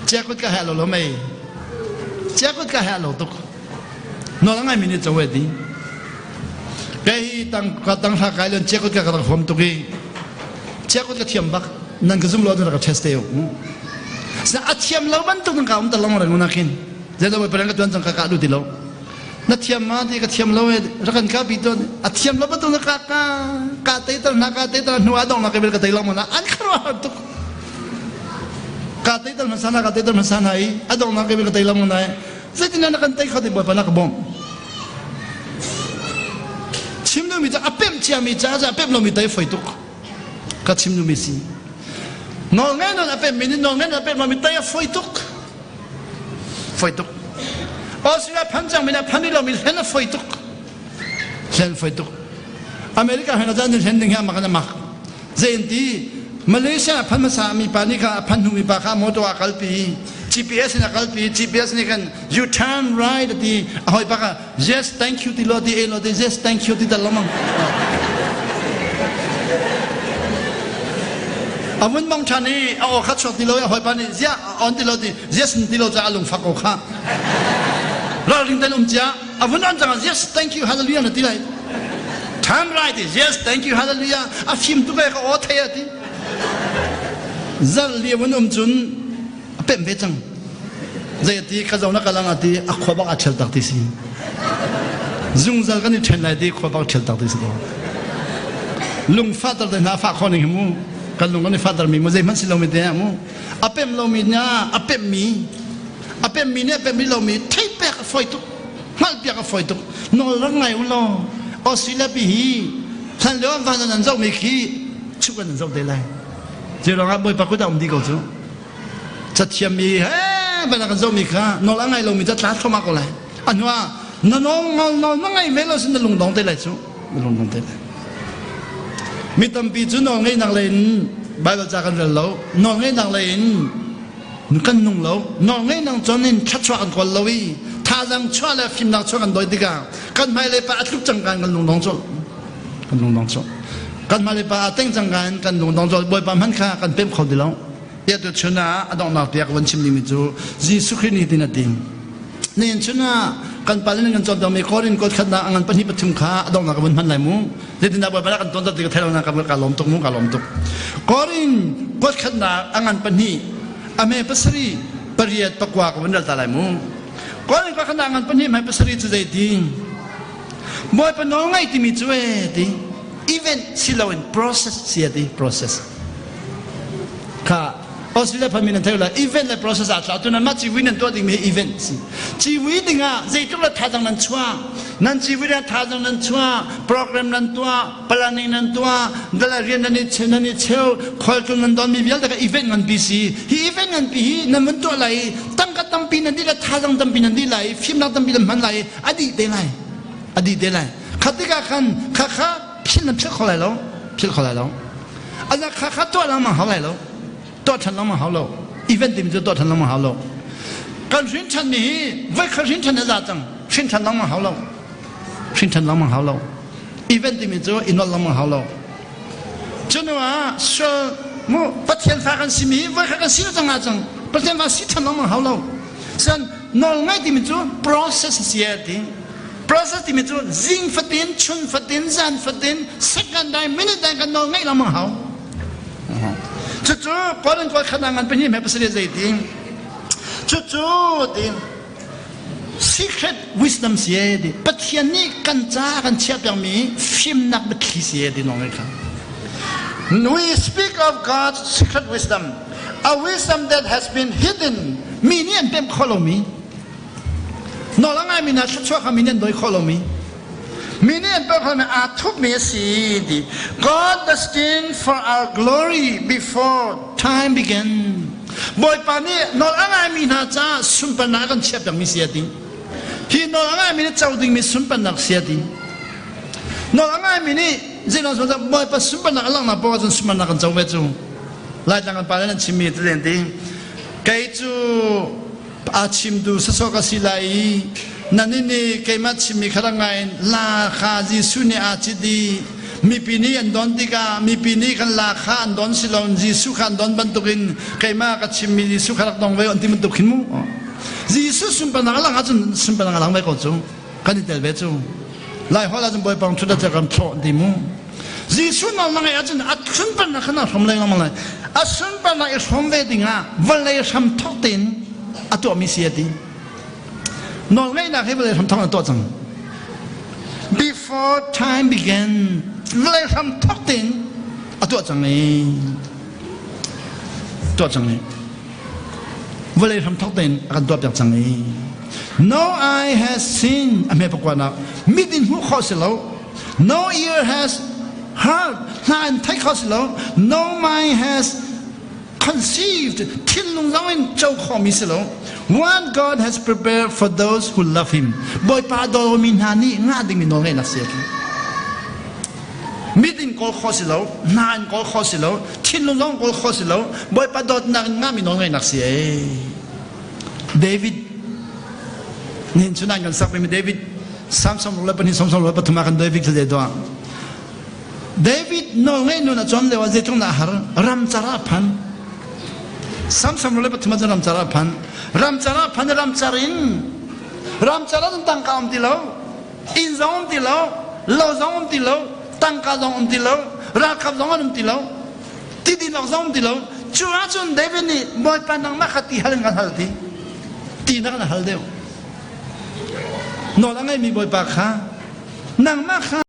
เจ้าคุดก็หาเราไม่เจ้าคุดก็หาเราตุกน้องไงมีนี่จะเวดีแกตั้งก็ตั้งท่าไกลเรื่องเจ้าคุดก็กระทำตุกีเจ้าคุดก็เทียมบักนั่นก็ซุ่มรอดูแล้วก็เทสเตลสะอาดเทียมเราบันตุกนั่งกาวมันตลอดเลยนักกินเดี๋ยวเราไปเรียนกันจนจังกะดูดีแล้วนัดเทียมมาที่กะเทียมเรารักกันกับปีต้นอัดเทียมเราบันตุกนักกะเตยตระนักกะเตยตระหนูอาดองนักเบลกะเตยเรามันอันครัวตุกกะเตยตระมันสานากะเตยตระมันสานายอาดองนักเบลกะเตยเรามันไงเสร็จนั้นนักกันเตยเขาได้บ่อยปนักบ่มชิมดูมีจ้าอเปมเชียมีจ้าอเปมเรามีเตยไฟตุก ก็ชิมดูมิสินอนงั้นนั่นเป็นมินนอนงั้นนั่นเป็นมันมีแต่ฝอยตุกออสเตรเลียพันจังมินะพันนี่เรามีเห็นฝอยตุกอเมริกาเห็นอาจารย์เห็นหนึ่งอย่างมากนะมากเจนที่มาเลเซียพันภาษามีปานิกาพันหูมีปากข้ามอตัวกัลปี GPS นี่กัลปี GPS นี่กัน you turn right ที่หอยปาก yes thank you ที่โลดีโลดี yes thank you ที่ตลอดมั้งอาวุธมองชานี่เอาขัดชดที่โลหอยปานี่เสียอันที่โลดี yes ที่โลจะอาลุงฟักโอข้าเราเรียนแต่ลุงจ้าอาวุธนั่นจัง yes thank you hallelujah นั่นที่ไร turn right yes thank you hallelujah อาฟิมตุกเอกโอเทียที่จัลเลียวันจุนเป็นเวจังใจที่ข้าเจ้านักลังที่ขวบอัจฉริยะที่สิจุงจัลกันนี่เช่นไรที่ขวบอัจฉริยะที่สิลุงฟาดร์น่าฟ้าคนหนึ่งมูกันลุงกันนี่ฟาดร์มีมุ้ยมันสิลมีเดียมูเป็นลมีเนี่ยเป็นมีเนี่ยเป็นมีลมีใช่เปียกฝอยตุกmalเปียกฝอยตุกนอนรังไงวะล่ะออสเตรเลียปีฉันเลี้ยงฟันนั่นเจ้าไม่ขี้ชุกันนั่นเจ้าได้ไรเจ้าเราครับบ่อยปากก็จะดีกว่าจูจะเทียมมีเฮ้เป็นอะไรกันเจ้ามีค่ะนอนรังไงเรามีจะตัดเข้ามาก็เลยอันว่าน้องรังไงเวลาสินลุงดองได้ไรจูลุงดองได้ไรมีตั้มปีจูน้องไงนักเล่นใบเราจากกันเราน้องไงนักเล่นกันนุ่งเราน้องไงนักจนนินชัดชัวกันคนเราอีถ้าจังชัวแล้วฟิล์มนักชัวกันโดยดีกันกันไม่เลยปะทุกจังกันลุงดองจูกันมาเลยปะเต็งจังกันลุงดองจูบ่อยปะมันค่ะกันเป็นเขาดีแล้วเดี๋ยวชนะอดองนักเดียกวันชิมนิมิจูจีสุขีนี่ตินาติงเนี่ยชนะกันปาลินกันจอมดาวมีคอรินกดขัดนาอันปนิปทุมขาอดองนักวันมันไหลมูเดี๋ยวน่าบ่อยปะกันตอนตัดติกเทลนักกันลมตุกมูกันลมตุกคอรินกดขัดนาอันปนิอเมปัสรีปริยัตปกวากวันเดลตาไหลมูคอรินกดขัดนาอันปนิไม่ปัสรีจุดใดติงบ่อยปะน้องไงที่มีจุดติeven สิเราเป็น process เสียติ process ค่ะ ออสเตรเลียพันมินันเท่าไรอีเวนต์เลย process อาจจะตัวนั้นมาชีวิตนั้นตัวดิ่งมีอีเวนต์สิชีวิตดิ่งอ่ะใจตัวละท่าทางนั้นชัวนั้นชีวิตนั้นท่าทางนั้นชัวโปรแกรมนั้นตัว planning นั้นตัวดลาเรียนนั้นนี่เชี่ยวคอยจนนั้นตอนมีเวลาแต่อีเวนต์นั้นปีสิอีเวนต์นั้นปีนั้นมันตัวอะไรตั้งก็ตั้งปีนั้นที่ละท่าทางตั้งปีนั้นที่ไรฟิล์มนั้นตั้งปีนั้นมันไรอดีตได้ไรขัดที่กันข้าพิลนั้นพิลเขาไรแล้วอันนั้นข้าตัวเรามาเขาไรแล้วตัวฉันเรามาหาเราอีเวนต์ที่มันจะตัวฉันเรามาหาเราการสินฉันนี่ไว้การสินฉันจะจังสินฉันเรามาหาเราอีเวนต์ที่มันจะอินเรามาหาเราจนว่าส่วนมูประเทศฟ้ากันสิมีไว้การสินจังประเทศฟ้าสินฉันเรามาหาเราส่วนนอลไงที่มันจะ process เสียที่ process ที่มันจะจิงฟัดดินชุนฟัดดินจันฟัดดิน second ได้ minute ได้กันนอลไงเรามาหาจู่ๆก่อนก็ขนาดนั้นเป็นยังไงภาษาใจดีจู่ๆดิ secret wisdom เสียดีปัจจัยนี้กันจ้ากันเชื่อแบบนี้ฟิล์มนักบัตรเสียดีน้องเอ๋ยครับ we speak of God's secret wisdom a wisdom that has been hidden มีเนี่ยเป็นข้อลมีนอกจากนั้นมีนักชั่วคำมีเนี่ยโดยข้อลมีมีเนี่ยเป็นคนที่อาทุกเมสีดี God does things for our glory before time began บ่อยป่านนี้นอกจากนั้นมีน่าจะสุนปนักกันเชื่อแบบมีเสียดีที่นอกจากนั้นมีเจ้าดิ่งมีสุนปนักเสียดีนอกจากนั้นมีนี่เจ้าหน้าที่บ่อยป่านสุนปนักหลังนับบอกว่าสุนปนักกันเจ้าเวจูหลายจังกันป่านนั้นชิมีตัวเด่นดีไก่จูอาชิมดูสะสกัสิไลนั่นนี่เกี่ยมัดชิมีขรังไงลาคาจิสุนีอาจิดีมีปีนี้อันดอนติกามีปีนี้กันลาคาอันดอนสิลอนจิสุขันดอนบันตุกินเกี่ยมากัชิมีจิสุขักดองไว้อันที่มันตุกินมูจิสุสุนปนักหลังอาจจะสุนปนักหลังไว้ก่อนจูกันที่เตลเวจูไล่หัวเราจะบ่อยปังชุดจะกันโผล่ดีมูจิสุนั่นหลังอาจจะอัดสุนปนักขนาดทำอะไรนั่นเลยอัดสุนปนักอีกทำเวดิงอ่ะวันเลยทำทุกตินอัดตัวมีเสียดีนอนไม่ได้ให้เวลาทำท้องตัวจัง before time began เวลาทำทุกติงตัวจังนี้เวลาทำทุกติงตัวแบบจังนี้ no eye has seen ไม่ปกว่านะมิดินหูข้อเสียแล้ว no ear has heart nan thai khosilo no mind has conceived till lung long in chau khomisilo what God has prepared for those who love him boy pa do min hani nga ding min nol ngai na se midin kol khosilo nan kol khosilo till lung long kol khosilo boy pa dot na nga min nol ngai na se David nin sunan kan sak me David samsam lo pa ni samsam lo pa tuma kan David se do David no ngai no na chon le wa je tung na har ram chara phan samsam lo pa tuma ram chara phan ram charin ram chara tang ka om ti lo in zong ti lo lo zong ti lo tang ka zong ti lo ra khap zong ti lo ti di lo zong ti lo chua chun David ni boy pa nang ma khati hal ngal hal ti na hal deu no la ngai mi boy pa kha nang ma kha